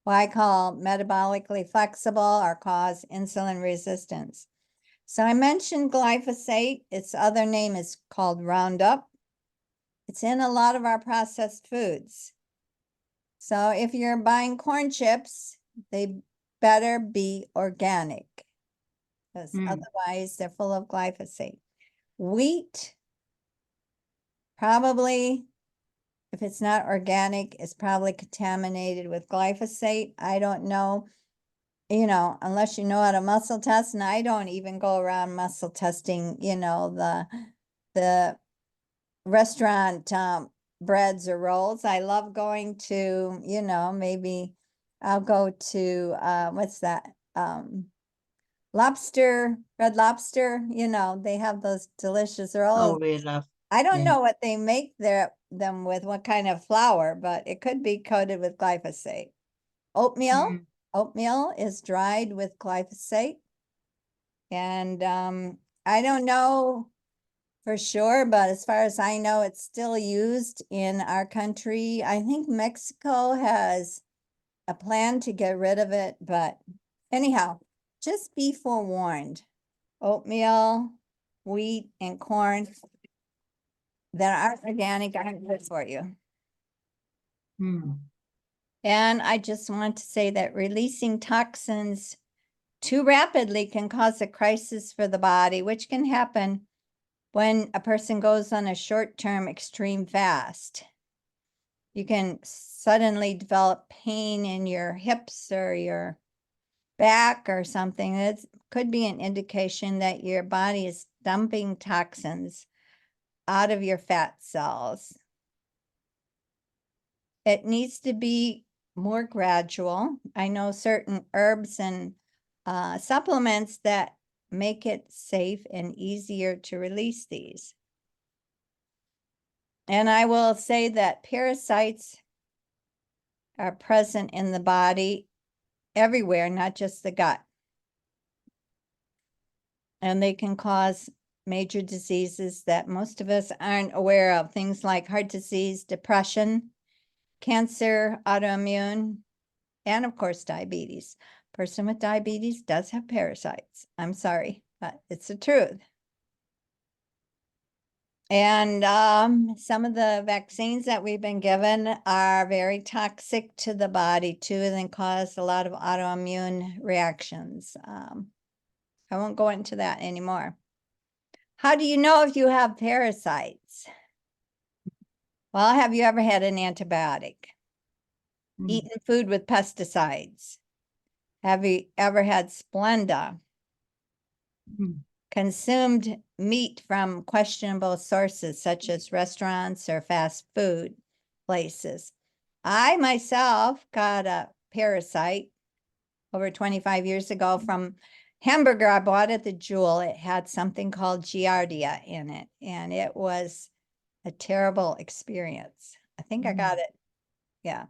what I call metabolically flexible or cause insulin resistance. So I mentioned glyphosate. Its other name is called Roundup. It's in a lot of our processed foods. So if you're buying corn chips, they better be organic, because otherwise they're full of glyphosate. Wheat, probably, if it's not organic, is probably contaminated with glyphosate. I don't know, unless you know how to muscle test, and I don't even go around muscle testing, the restaurant breads or rolls. I love going to, maybe I'll go to what's that? Red Lobster, they have those delicious Oh, rolls. Red Lobster. I don't Yeah. know what they make them with, what kind of flour, but it could be coated with glyphosate. Oatmeal. Mm. Oatmeal is dried with glyphosate. And I don't know for sure, but as far as I know, it's still used in our country. I think Mexico has a plan to get rid of it, but anyhow, just be forewarned. Oatmeal, wheat, and corn that are organic aren't good for you. Hmm. And I just want to say that releasing toxins too rapidly can cause a crisis for the body, which can happen when a person goes on a short-term extreme fast. You can suddenly develop pain in your hips or your back or something. It could be an indication that your body is dumping toxins out of your fat cells. It needs to be more gradual. I know certain herbs and supplements that make it safe and easier to release these. And I will say that parasites are present in the body everywhere, not just the gut. And they can cause major diseases that most of us aren't aware of, things like heart disease, depression, cancer, autoimmune, and of course, diabetes. Person with diabetes does have parasites. I'm sorry, but it's the truth. And some of the vaccines that we've been given are very toxic to the body too, and then cause a lot of autoimmune reactions. I won't go into that anymore. How do you know if you have parasites? Well, have you ever had an antibiotic? Eaten food with pesticides? Have you ever had Splenda? Consumed meat from questionable sources such as restaurants or fast food places? I myself got a parasite over 25 years ago from hamburger I bought at the Jewel. It had something called Giardia in it, and it was a terrible experience. I think I got it, yeah,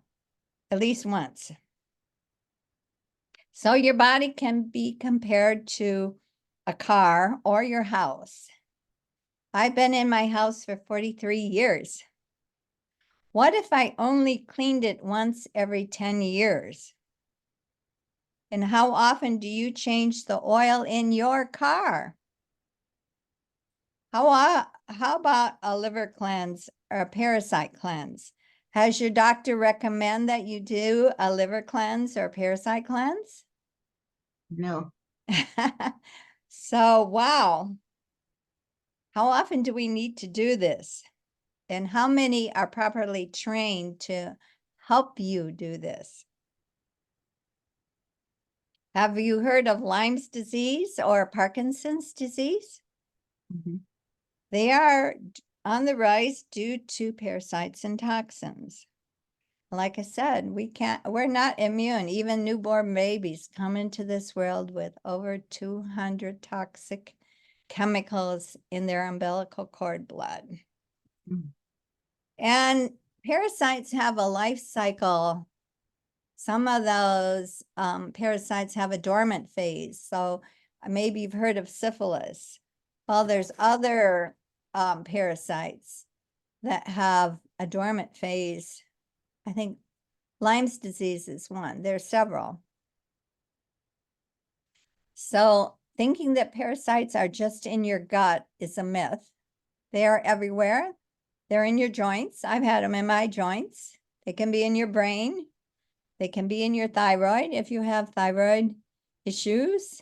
at least once. So your body can be compared to a car or your house. I've been in my house for 43 years. What if I only cleaned it once every 10 years? And how often do you change the oil in your car? How about a liver cleanse or a parasite cleanse? Has your doctor recommend that you do a liver cleanse or parasite cleanse? No. So, wow. How often do we need to do this? And how many are properly trained to help you do this? Have you heard of Lyme's disease or Parkinson's disease? Mhm. They are on the rise due to parasites and toxins. Like I said, we're not immune. Even newborn babies come into this world with over 200 toxic chemicals in their umbilical cord blood. Mm. And parasites have a life cycle. Some of those parasites have a dormant phase. So maybe you've heard of syphilis. Well, there's other parasites that have a dormant phase. I think Lyme's disease is one. There's several. So thinking that parasites are just in your gut is a myth. They are everywhere. They're in your joints. I've had them in my joints. They can be in your brain. They can be in your thyroid. If you have thyroid issues,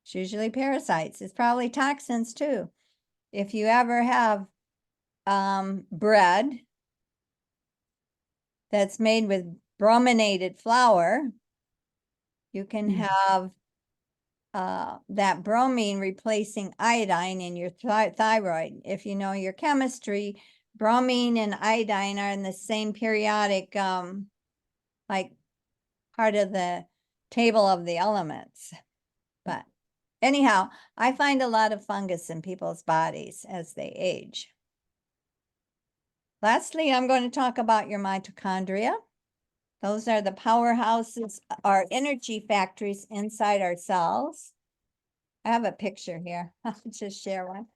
it's usually parasites. It's probably toxins too. If you ever have bread that's made with brominated flour, you can have that bromine replacing iodine in your thyroid. If you know your chemistry, bromine and iodine are in the same periodic, like part of the table of the elements. But anyhow, I find a lot of fungus in people's bodies as they age. Lastly, I'm going to talk about your mitochondria. Those are the powerhouses, our energy factories inside our cells. I have a picture here. I'll just share one.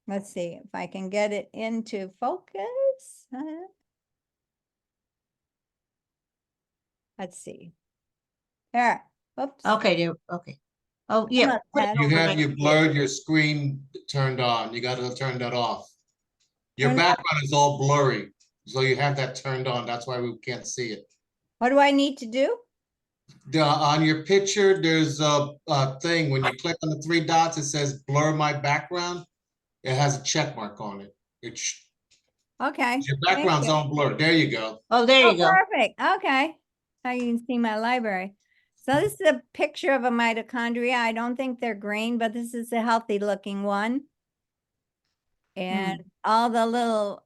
Let's see if I can get it into focus. Let's see. There. Oops. Okay, there, okay. Oh, yeah. Almost put it had- You over have right you here. blurred your screen turned on. You gotta turn that off. Your Turn it off. background is all blurry, so you have that turned on. That's why we can't see it. What do I need to do? On your picture, there's a thing, when you click on the three dots, it says blur my background. It has a check mark on it. Okay. Your Thank background's you. on blur. There you go. Oh, there Oh, you go. perfect. Okay. Now you can see my library. So this is a picture of a mitochondria. I don't think they're green, but this is a healthy looking one. And all the little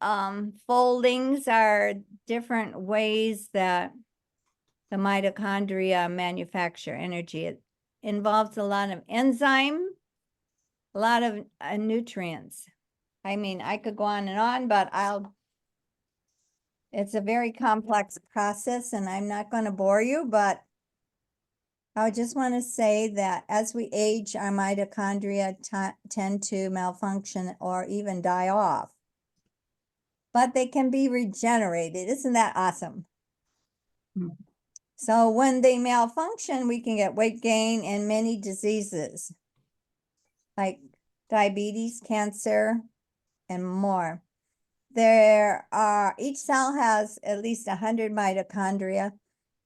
foldings are different ways that the mitochondria manufacture energy. It involves a lot of enzyme, a lot of nutrients. I mean, I could go on, but it's a very complex process and I'm not going to bore you, but I just want to say that as we age, our mitochondria tend to malfunction or even die off. But they can be regenerated. Isn't that awesome? Mm. So when they malfunction, we can get weight gain and many diseases like diabetes, cancer, and more. Each cell has at least 100 mitochondria.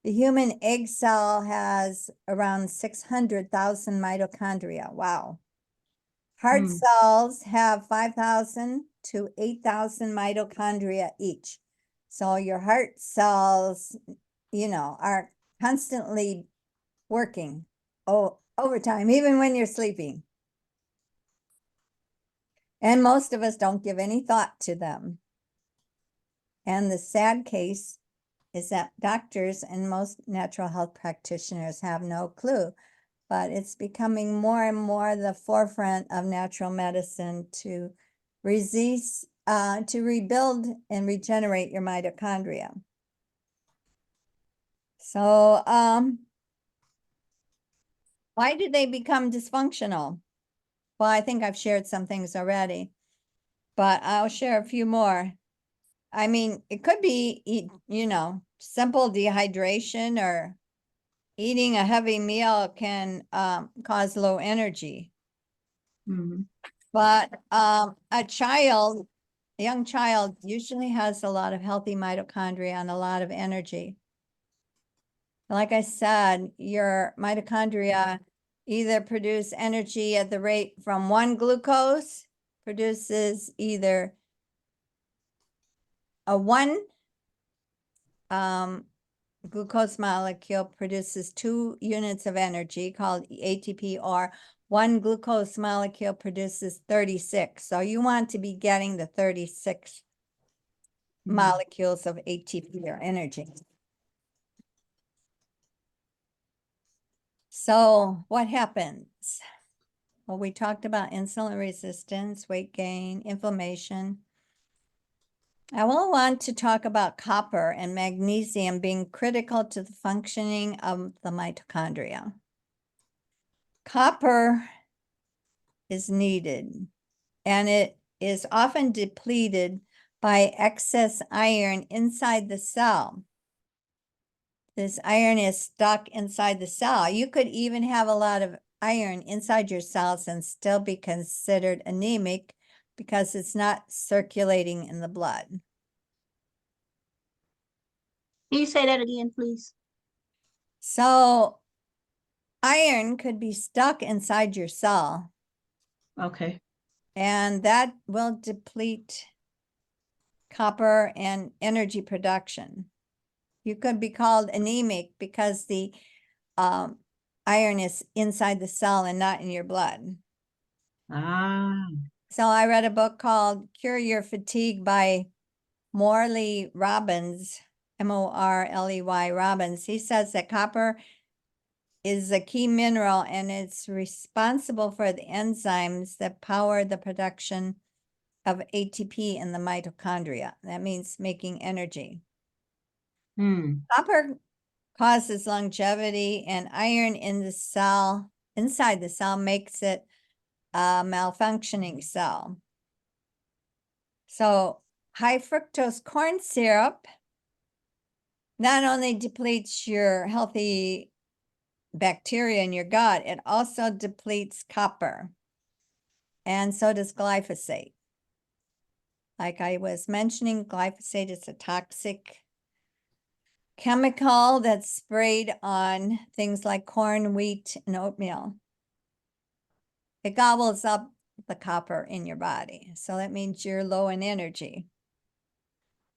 The human egg cell has around 600,000 mitochondria. Wow. Heart cells have 5,000 to 8,000 mitochondria each. So your heart cells, are constantly working overtime, even when you're sleeping. And most of us don't give any thought to them. And the sad case is that doctors and most natural health practitioners have no clue, but it's becoming more and more the forefront of natural medicine to rebuild and regenerate your mitochondria. So, why do they become dysfunctional? Well, I think I've shared some things already, but I'll share a few more. I mean, it could be, simple dehydration or eating a heavy meal can cause low energy. Mhm. But a young child usually has a lot of healthy mitochondria and a lot of energy. Like I said, your mitochondria either produce energy at the rate from one glucose produces either a one glucose molecule produces 2 units of energy called ATP, or one glucose molecule produces 36. So you want to be getting the 36 molecules of ATP or energy. So what happens? Well, we talked about insulin resistance, weight gain, inflammation. I will want to talk about copper and magnesium being critical to the functioning of the mitochondria. Copper is needed, and it is often depleted by excess iron inside the cell. This iron is stuck inside the cell. You could even have a lot of iron inside your cells and still be considered anemic because it's not circulating in the blood. Can you say that again, please? So iron could be stuck inside your cell, Okay. and that will deplete copper and energy production. You could be called anemic because the iron is inside the cell and not in your blood. Ah. So I read a book called Cure Your Fatigue by Morley Robbins, Morley Robbins. He says that copper is a key mineral and it's responsible for the enzymes that power the production of ATP in the mitochondria. That means making energy. Copper causes longevity, and iron in the cell, inside the cell, makes it a malfunctioning cell. So high fructose corn syrup not only depletes your healthy bacteria in your gut, it also depletes copper. And so does glyphosate. Like I was mentioning, glyphosate is a toxic chemical that's sprayed on things like corn, wheat, and oatmeal. It gobbles up the copper in your body. So that means you're low in energy.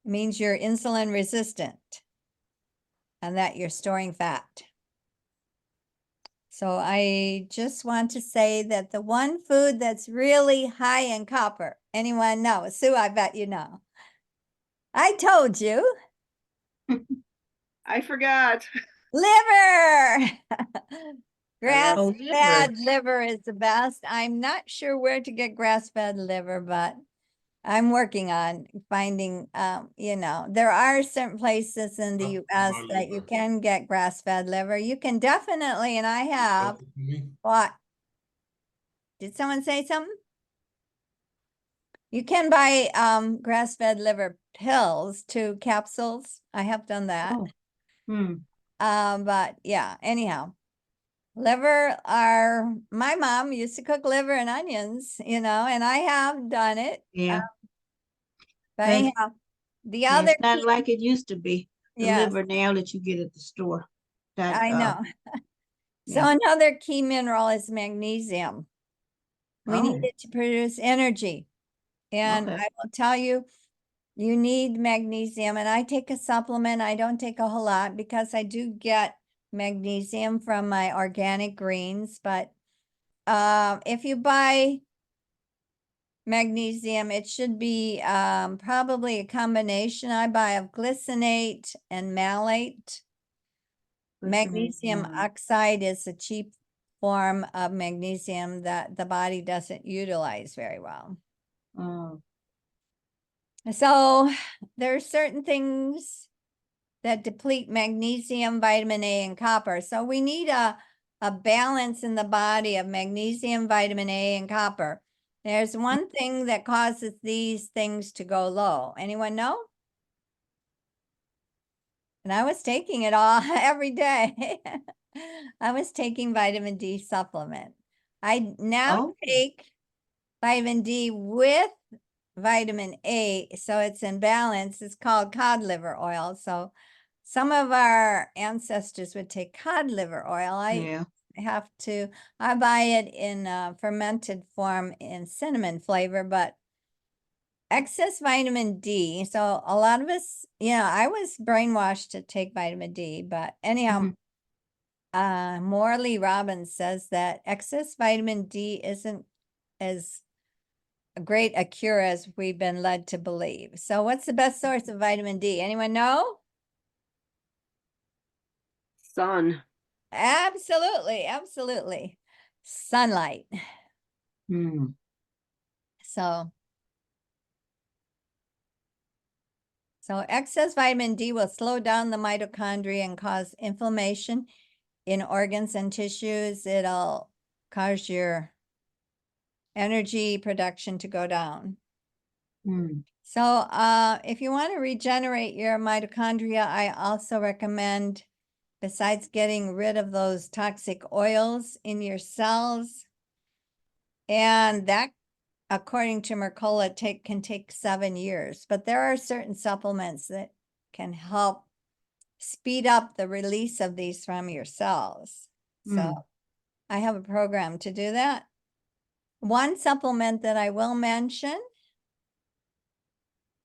It means you're insulin resistant and that you're storing fat. So I just want to say that the one food that's really high in copper, anyone know? Sue, I bet you know. I told you. I forgot. Liver. Oh, Grass-fed liver is the best. I'm not sure where to get grass-fed liver, but I'm working on finding, there are certain places in the US my that you liver. can get grass-fed liver. You can definitely, and I have Me? bought. Did someone say something? You can buy grass-fed liver pills too, capsules. I have done that. Oh. Hmm. But yeah, anyhow. My mom used to cook liver and onions, and I have done it. Yeah. But That's- anyhow, the And other, it's not like it used to be. The yes, liver now that you get at the store. That I know. So yeah. another key mineral is magnesium. We need Oh. it to produce energy. And Okay. I will tell you, you need magnesium. And I take a supplement. I don't take a whole lot because I do get magnesium from my organic greens. But if you buy magnesium, it should be probably a combination I buy of glycinate and malate. Magnesium oxide is a cheap form of magnesium that the body doesn't utilize very well. Oh. So there are certain things that deplete magnesium, vitamin A, and copper. So we need a balance in the body of magnesium, vitamin A, and copper. There's one thing that causes these things to go low. Anyone know? And I was taking it all every day. I was taking vitamin D supplement. I now Oh. take vitamin D with vitamin A, so it's in balance. It's called cod liver oil. So some of our ancestors would take cod liver oil. I buy it in fermented form in cinnamon flavor, but excess vitamin D. So a lot of us, I was brainwashed to take vitamin D, but anyhow, Morley Robbins says that excess vitamin D isn't as great a cure as we've been led to believe. So what's the best source of vitamin D? Anyone know? Sun. Absolutely, absolutely. Sunlight. Hmm. So excess vitamin D will slow down the mitochondria and cause inflammation in organs and tissues. It'll cause your energy production to go down. Hmm. So if you want to regenerate your mitochondria, I also recommend, besides getting rid of those toxic oils in your cells, and that, according to Mercola, can take 7 years. But there are certain supplements that can help speed up the release of these from your cells. So I have a program to do that. One supplement that I will mention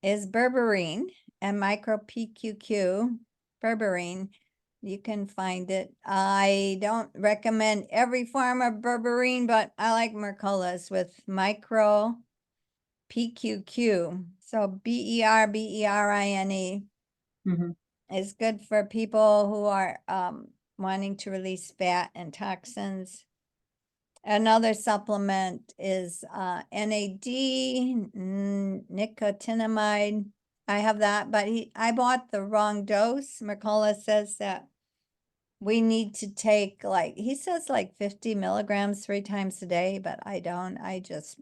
is berberine and micro PQQ. Berberine, you can find it. I don't recommend every form of berberine, but I like Mercola's with micro PQQ. So BERBERINE Mm-hmm. is good for people who are wanting to release fat and toxins. Another supplement is NAD, nicotinamide. I have that, but I bought the wrong dose. Mercola says that we need to take he says 50 milligrams 3 times a day, but I don't. I just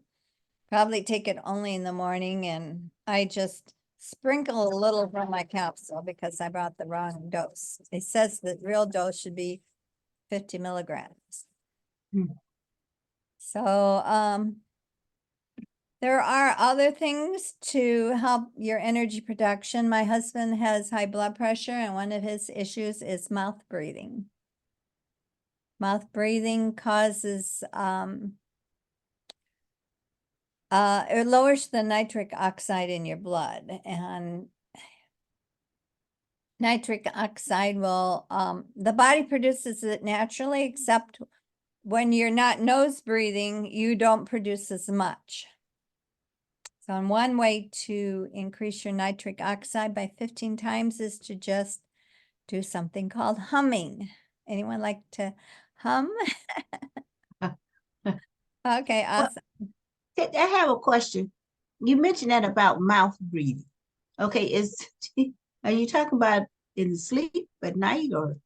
probably take it only in the morning, and I just sprinkle a little from my capsule because I bought the wrong dose. It says the real dose should be 50 milligrams. So there are other things to help your energy production. My husband has high blood pressure, and one of his issues is mouth breathing. Mouth breathing causes it lowers the nitric oxide in your blood, and nitric oxide will the body produces it naturally, except when you're not nose breathing, you don't produce as much. So one way to increase your nitric oxide by 15 times is to just do something called humming. Anyone like to hum? Okay, awesome. I have a question. You mentioned that about mouth breathing. Okay, are you talking about in sleep at night or?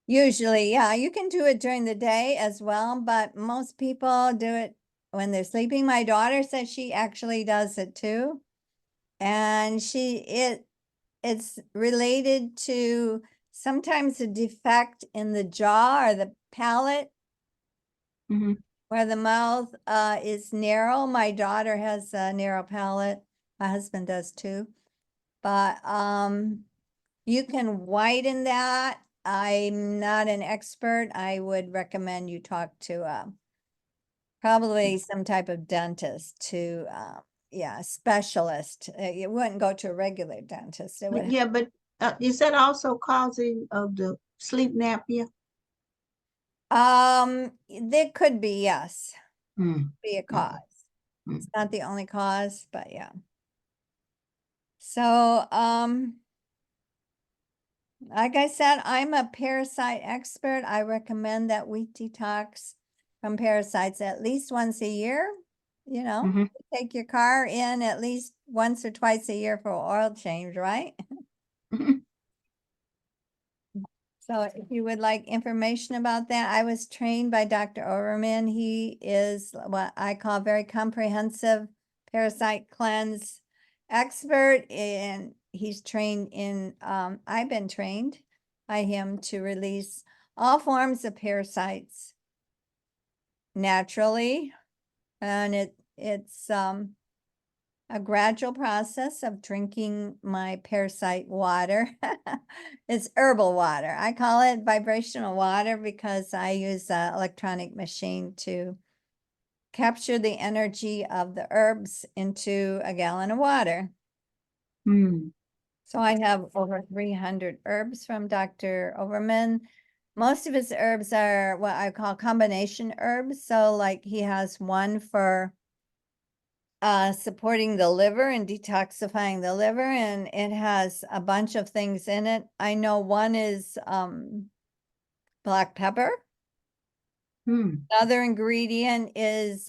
Usually, yeah, you can do it during the day as well, but most people do it when they're sleeping. My daughter says she actually does it too. And it's related to sometimes a defect in the jaw or the palate, where the mouth is narrow. My daughter has a narrow palate. My husband does too. But you can widen that. I'm not an expert. I would recommend you talk to probably some type of dentist to a specialist. You wouldn't go to a regular dentist. It would Yeah, but is that also causing of the sleep apnea? there could be, yes, be a Okay. cause. It's not the only cause, but yeah. So like I said, I'm a parasite expert. I recommend that we detox from parasites at least once a year. Take your car in at least once or twice a year for oil change, right? So if you would like information about that, I was trained by Dr. Overman. He is what I call very comprehensive parasite cleanse expert, and he's trained in, I've been trained by him to release all forms of parasites naturally. And it's a gradual process of drinking my parasite water. It's herbal water. I call it vibrational water because I use an electronic machine to capture the energy of the herbs into a gallon of water. Hmm. So I have over 300 herbs from Dr. Overman. Most of his herbs are what I call combination herbs. So like he has one for supporting the liver and detoxifying the liver, and it has a bunch of things in it. I know one is black pepper. Hmm. Another ingredient is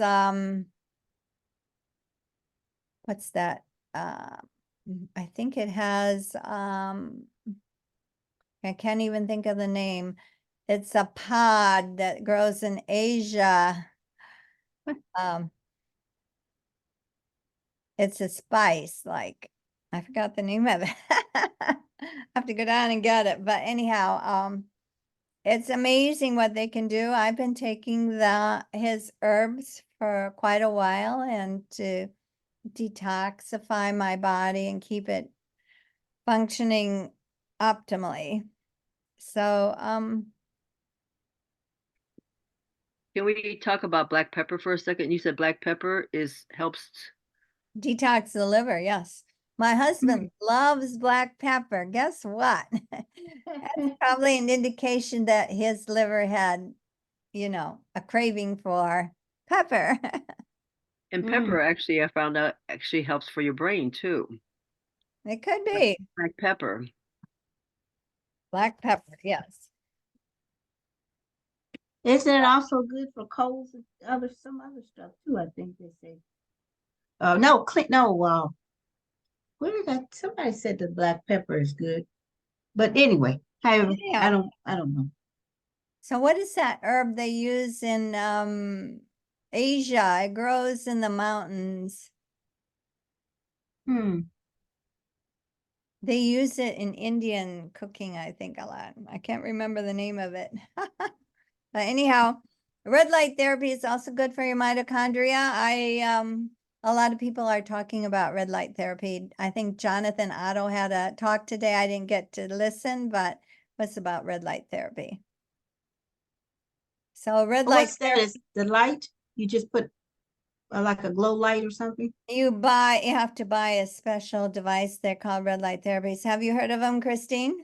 what's that? I think it has I can't even think of the name. It's a pod that grows in Asia. It's a spice, like I forgot the name of it. I have to go down and get it. But anyhow, it's amazing what they can do. I've been taking his herbs for quite a while and to detoxify my body and keep it functioning optimally. So, Can we talk about black pepper for a second? You said black pepper helps. detox the liver, yes. My husband loves black pepper. Guess what? That's probably an indication that his liver had, a craving for pepper. And Mm. pepper actually, I found out, actually helps for your brain too. It could be Black pepper. black pepper, yes. Isn't it also good for colds and some other stuff too? I think they say. No, where did somebody said the black pepper is good, but anyway, however, Yeah. I don't know. So what is that herb they use in Asia? It grows in the mountains. Hmm. They use it in Indian cooking, I think, a lot. I can't remember the name of it. But anyhow, red light therapy is also good for your mitochondria. A lot of people are talking about red light therapy. I think Jonathan Otto had a talk today. I didn't get to listen, but what's about red light therapy? So red light What's that? Is the light? You just put like a glow light or something? you have to buy a special device. They're called red light therapies. Have you heard of them, Christine?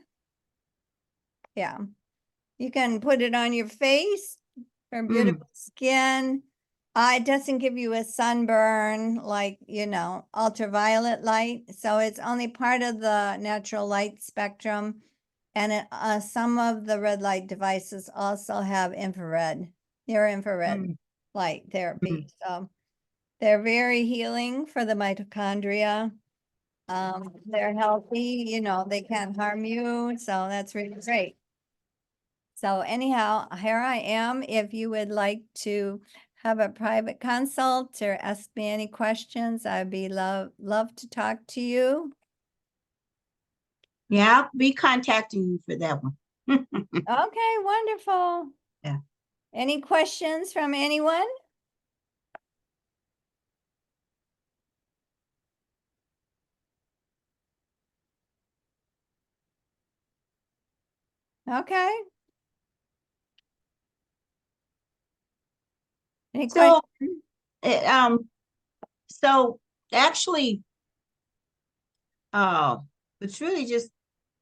Yeah. You can put it on your face for beautiful skin. It doesn't give you a sunburn like, ultraviolet light. So it's only part of the natural light spectrum. And some of the red light devices also have near infrared light therapy. So they're very healing for the mitochondria. They're healthy, they can't harm you. So that's really great. So anyhow, here I am. If you would like to have a private consult or ask me any questions, I'd be love to talk to you. Yeah, I'll be contacting you for that one. Okay, wonderful. Yeah. Any questions from anyone? Okay. Any So, questions? so actually, it's really just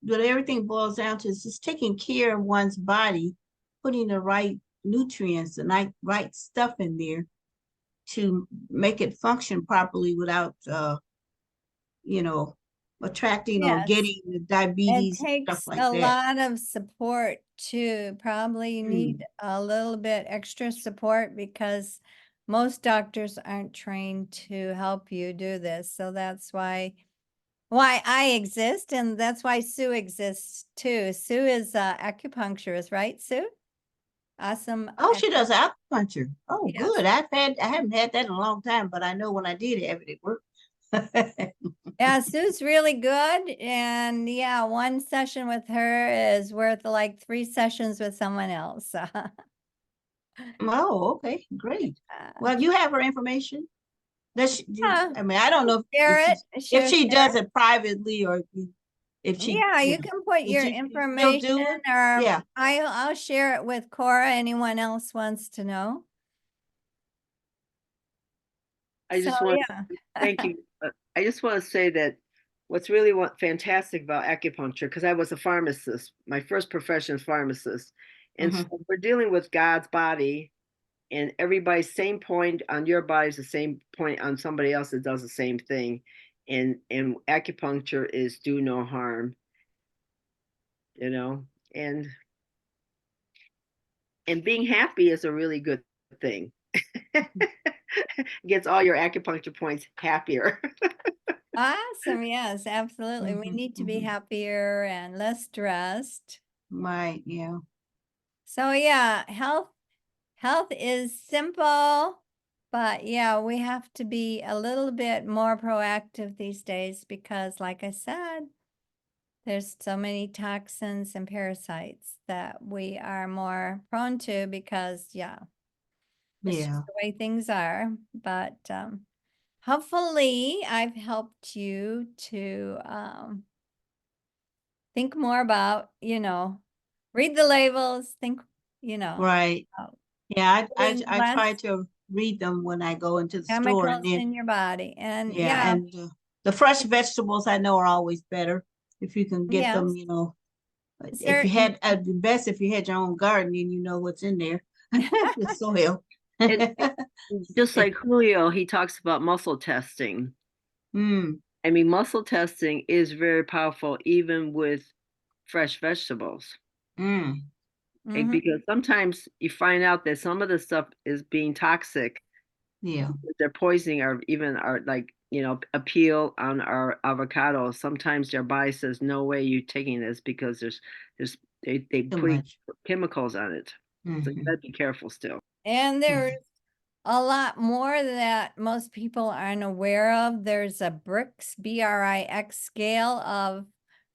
what everything boils down to is just taking care of one's body, putting the right nutrients and right stuff in there to make it function properly without you know, attracting or Yes. getting the It diabetes and stuff takes like a that. lot of support too. Probably Mm. need a little bit extra support because most doctors aren't trained to help you do this. So that's why I exist, and that's why Sue exists too. Sue is a acupuncturist, right, Sue? Awesome. Oh, she does acupuncture. Oh, Yes. good. I haven't had that in a long time, but I know when I did have it, it worked. Yeah, Sue's really good. And yeah, one session with her is worth like 3 sessions with someone else. Oh, okay, great. Well, you have her information. Does she, Yeah. I mean, I don't know Share if it. if Share she share does it privately or if she, Yeah, you you know, can put would your you still information do it? or Yeah. I'll share it with Cora. Anyone else wants to know? I So just want yeah. thank you. I just want to say that what's really fantastic about acupuncture, because I was a pharmacist, my first profession is pharmacist, and so we're dealing with God's body, and everybody's same point on your body is the same point on somebody else that does the same thing, and acupuncture is do no harm, you know, and being happy is a really good thing. Gets all your acupuncture points happier. Awesome. Yes, absolutely. We need to be happier and less stressed. Right, yeah. So yeah, health is simple, but yeah, we have to be a little bit more proactive these days because like I said, there's so many toxins and parasites that we are more prone to because yeah, it's just Yeah. the way things are. But hopefully I've helped you to think more about, read the labels, think, Right. about Yeah, eating I less try to read them when I go into the store, and chemicals then in your body. And yeah, yeah, and the fresh vegetables I know are always better if you can get them, yes, if you certain. had the best if you had your own garden and you know what's in there, the soil. And just like Julio, he talks about muscle testing. Mm, I mean, muscle testing is very powerful, even with fresh vegetables. mm, And Mhm. because sometimes you find out that some of the stuff is being toxic, yeah. they're poisoning or even our like a peel on our avocado. Sometimes your body says, "No way, you taking this," because they Too put much. chemicals on it. So you Hmm. gotta be careful still. And there's a lot more that most people aren't aware of. There's a BRICS, BRIX scale of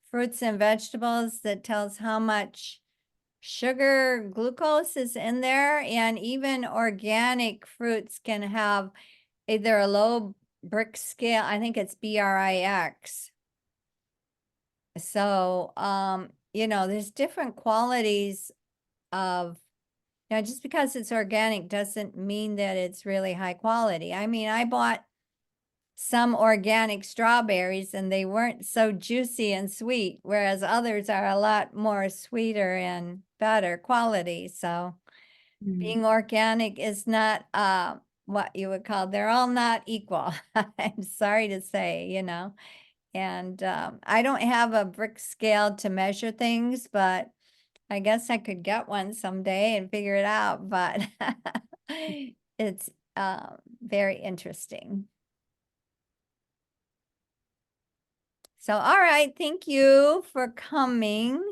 fruits and vegetables that tells how much sugar, glucose is in there. And even organic fruits can have either a low BRICS scale, I think it's BRIX. So, there's different qualities of, just because it's organic doesn't mean that it's really high quality. I mean, I bought some organic strawberries and they weren't so juicy and sweet, whereas others are a lot more sweeter and better quality. So being organic is not what you would call, they're all not equal. I'm sorry to say, and I don't have a brick scale to measure things, but I guess I could get one someday and figure it out, but it's very interesting. So, all right, thank you for coming.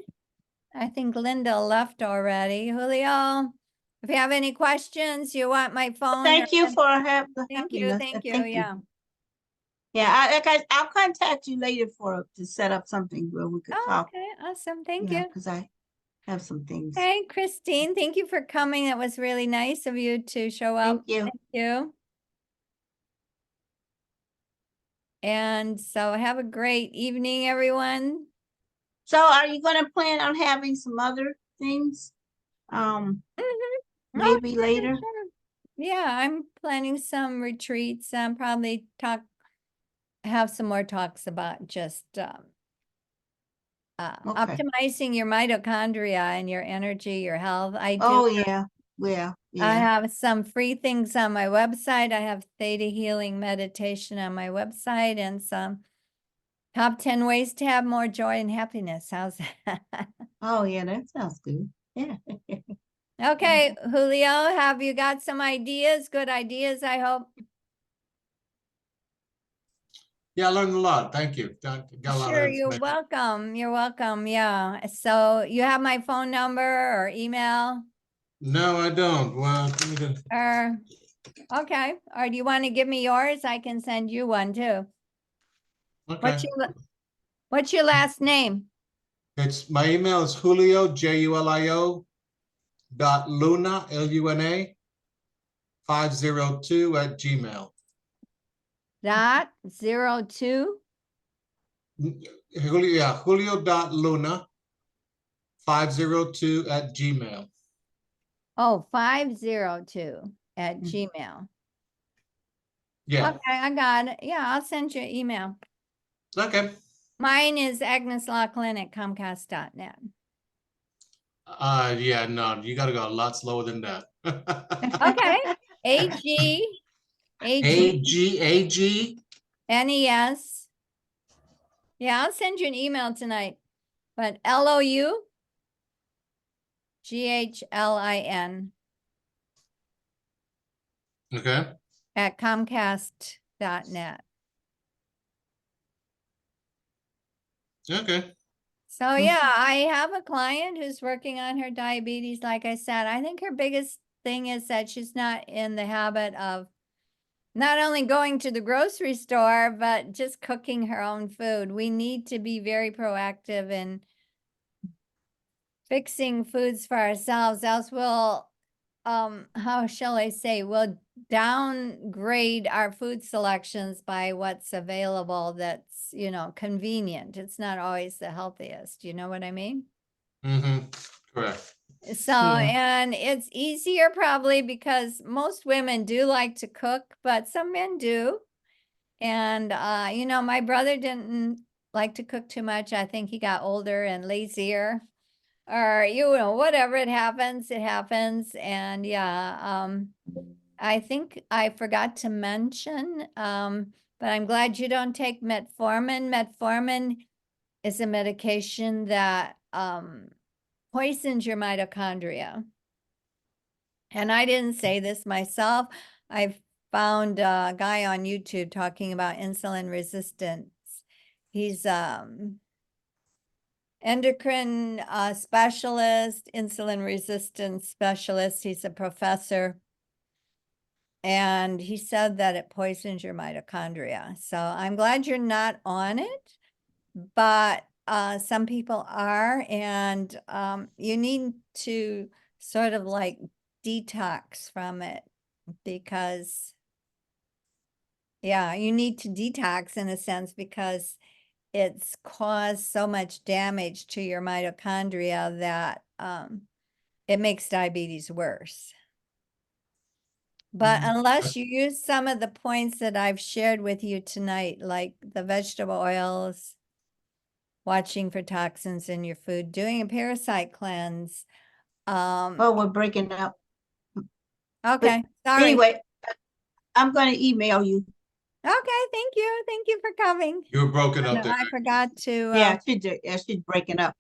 I think Linda left already. Julio, if you have any questions, you want my phone. Thank you for Thank having you, us. thank you, Thank you. yeah. Yeah, I'll contact you later to set up something where we could Oh, talk. okay, awesome, thank Yeah, you. because I have some things. Hey, Christine, thank you for coming. That was really nice of you to show up. Thank you. Thank you. And so have a great evening, everyone. So are you gonna plan on having some other things? Oh, Maybe sure, later? sure. Yeah, I'm planning some retreats. Probably have some more talks about just Okay. optimizing your mitochondria and your energy, your health. Oh, yeah, I yeah. have some free things on my website. I have theta healing meditation on my website and some top 10 ways to have more joy and happiness. How's that? Oh, yeah, that sounds good. Yeah. Okay, Julio, have you got some ideas? Good ideas, I hope. Yeah, I learned a lot. Thank you. Got a lot of Sure, you're information. welcome. You're welcome. Yeah. So you have my phone number or email No, I don't. Well, give me the, or okay. Or do you want to give me yours? I can send you one too. What's Okay. what's your last name? My email is Julio, Julio .luna, LUNA 502 @gmail. .02. Julio.luna 502 @gmail. Oh, 502 at Mm. Gmail. Yeah. Okay, I got it. Yeah, I'll send you an email. Okay. Mine is agneslawclinic@comcast.net. Yeah, no, you gotta go a lot slower than that. Okay. AG, AGAG. NES. Yeah, I'll send you an email tonight. But LOUGHLIN Okay. at comcast.net. Okay. So yeah, I have a client who's working on her diabetes. Like I said, I think her biggest thing is that she's not in the habit of not only going to the grocery store, but just cooking her own food. We need to be very proactive in fixing foods for ourselves, else we'll, how shall I say, we'll downgrade our food selections by what's available that's, convenient. It's not always the healthiest. You know what I mean? Mm-hmm. Correct. So, Yeah. and it's easier probably because most women do like to cook, but some men do. And, my brother didn't like to cook too much. I think he got older and lazier, or, whatever, it happens, it happens. And yeah, I think I forgot to mention, but I'm glad you don't take metformin. Metformin is a medication that, poisons your mitochondria. And I didn't say this myself. I've found a guy on YouTube talking about insulin resistance. He's endocrine specialist, insulin resistance specialist. He's a professor. And he said that it poisons your mitochondria. So I'm glad you're not on it, but some people are, and you need to sort of like detox from it because, yeah, you need to detox in a sense because it's caused so much damage to your mitochondria that it makes diabetes worse. But unless you use some of the points that I've shared with you tonight, like the vegetable oils, watching for toxins in your food, doing a parasite cleanse. Oh, we're breaking up. Okay, sorry. Anyway, I'm going to email you. Okay, thank you. Thank you for coming. You were broken up No, there. I forgot to, Yeah, she's breaking up.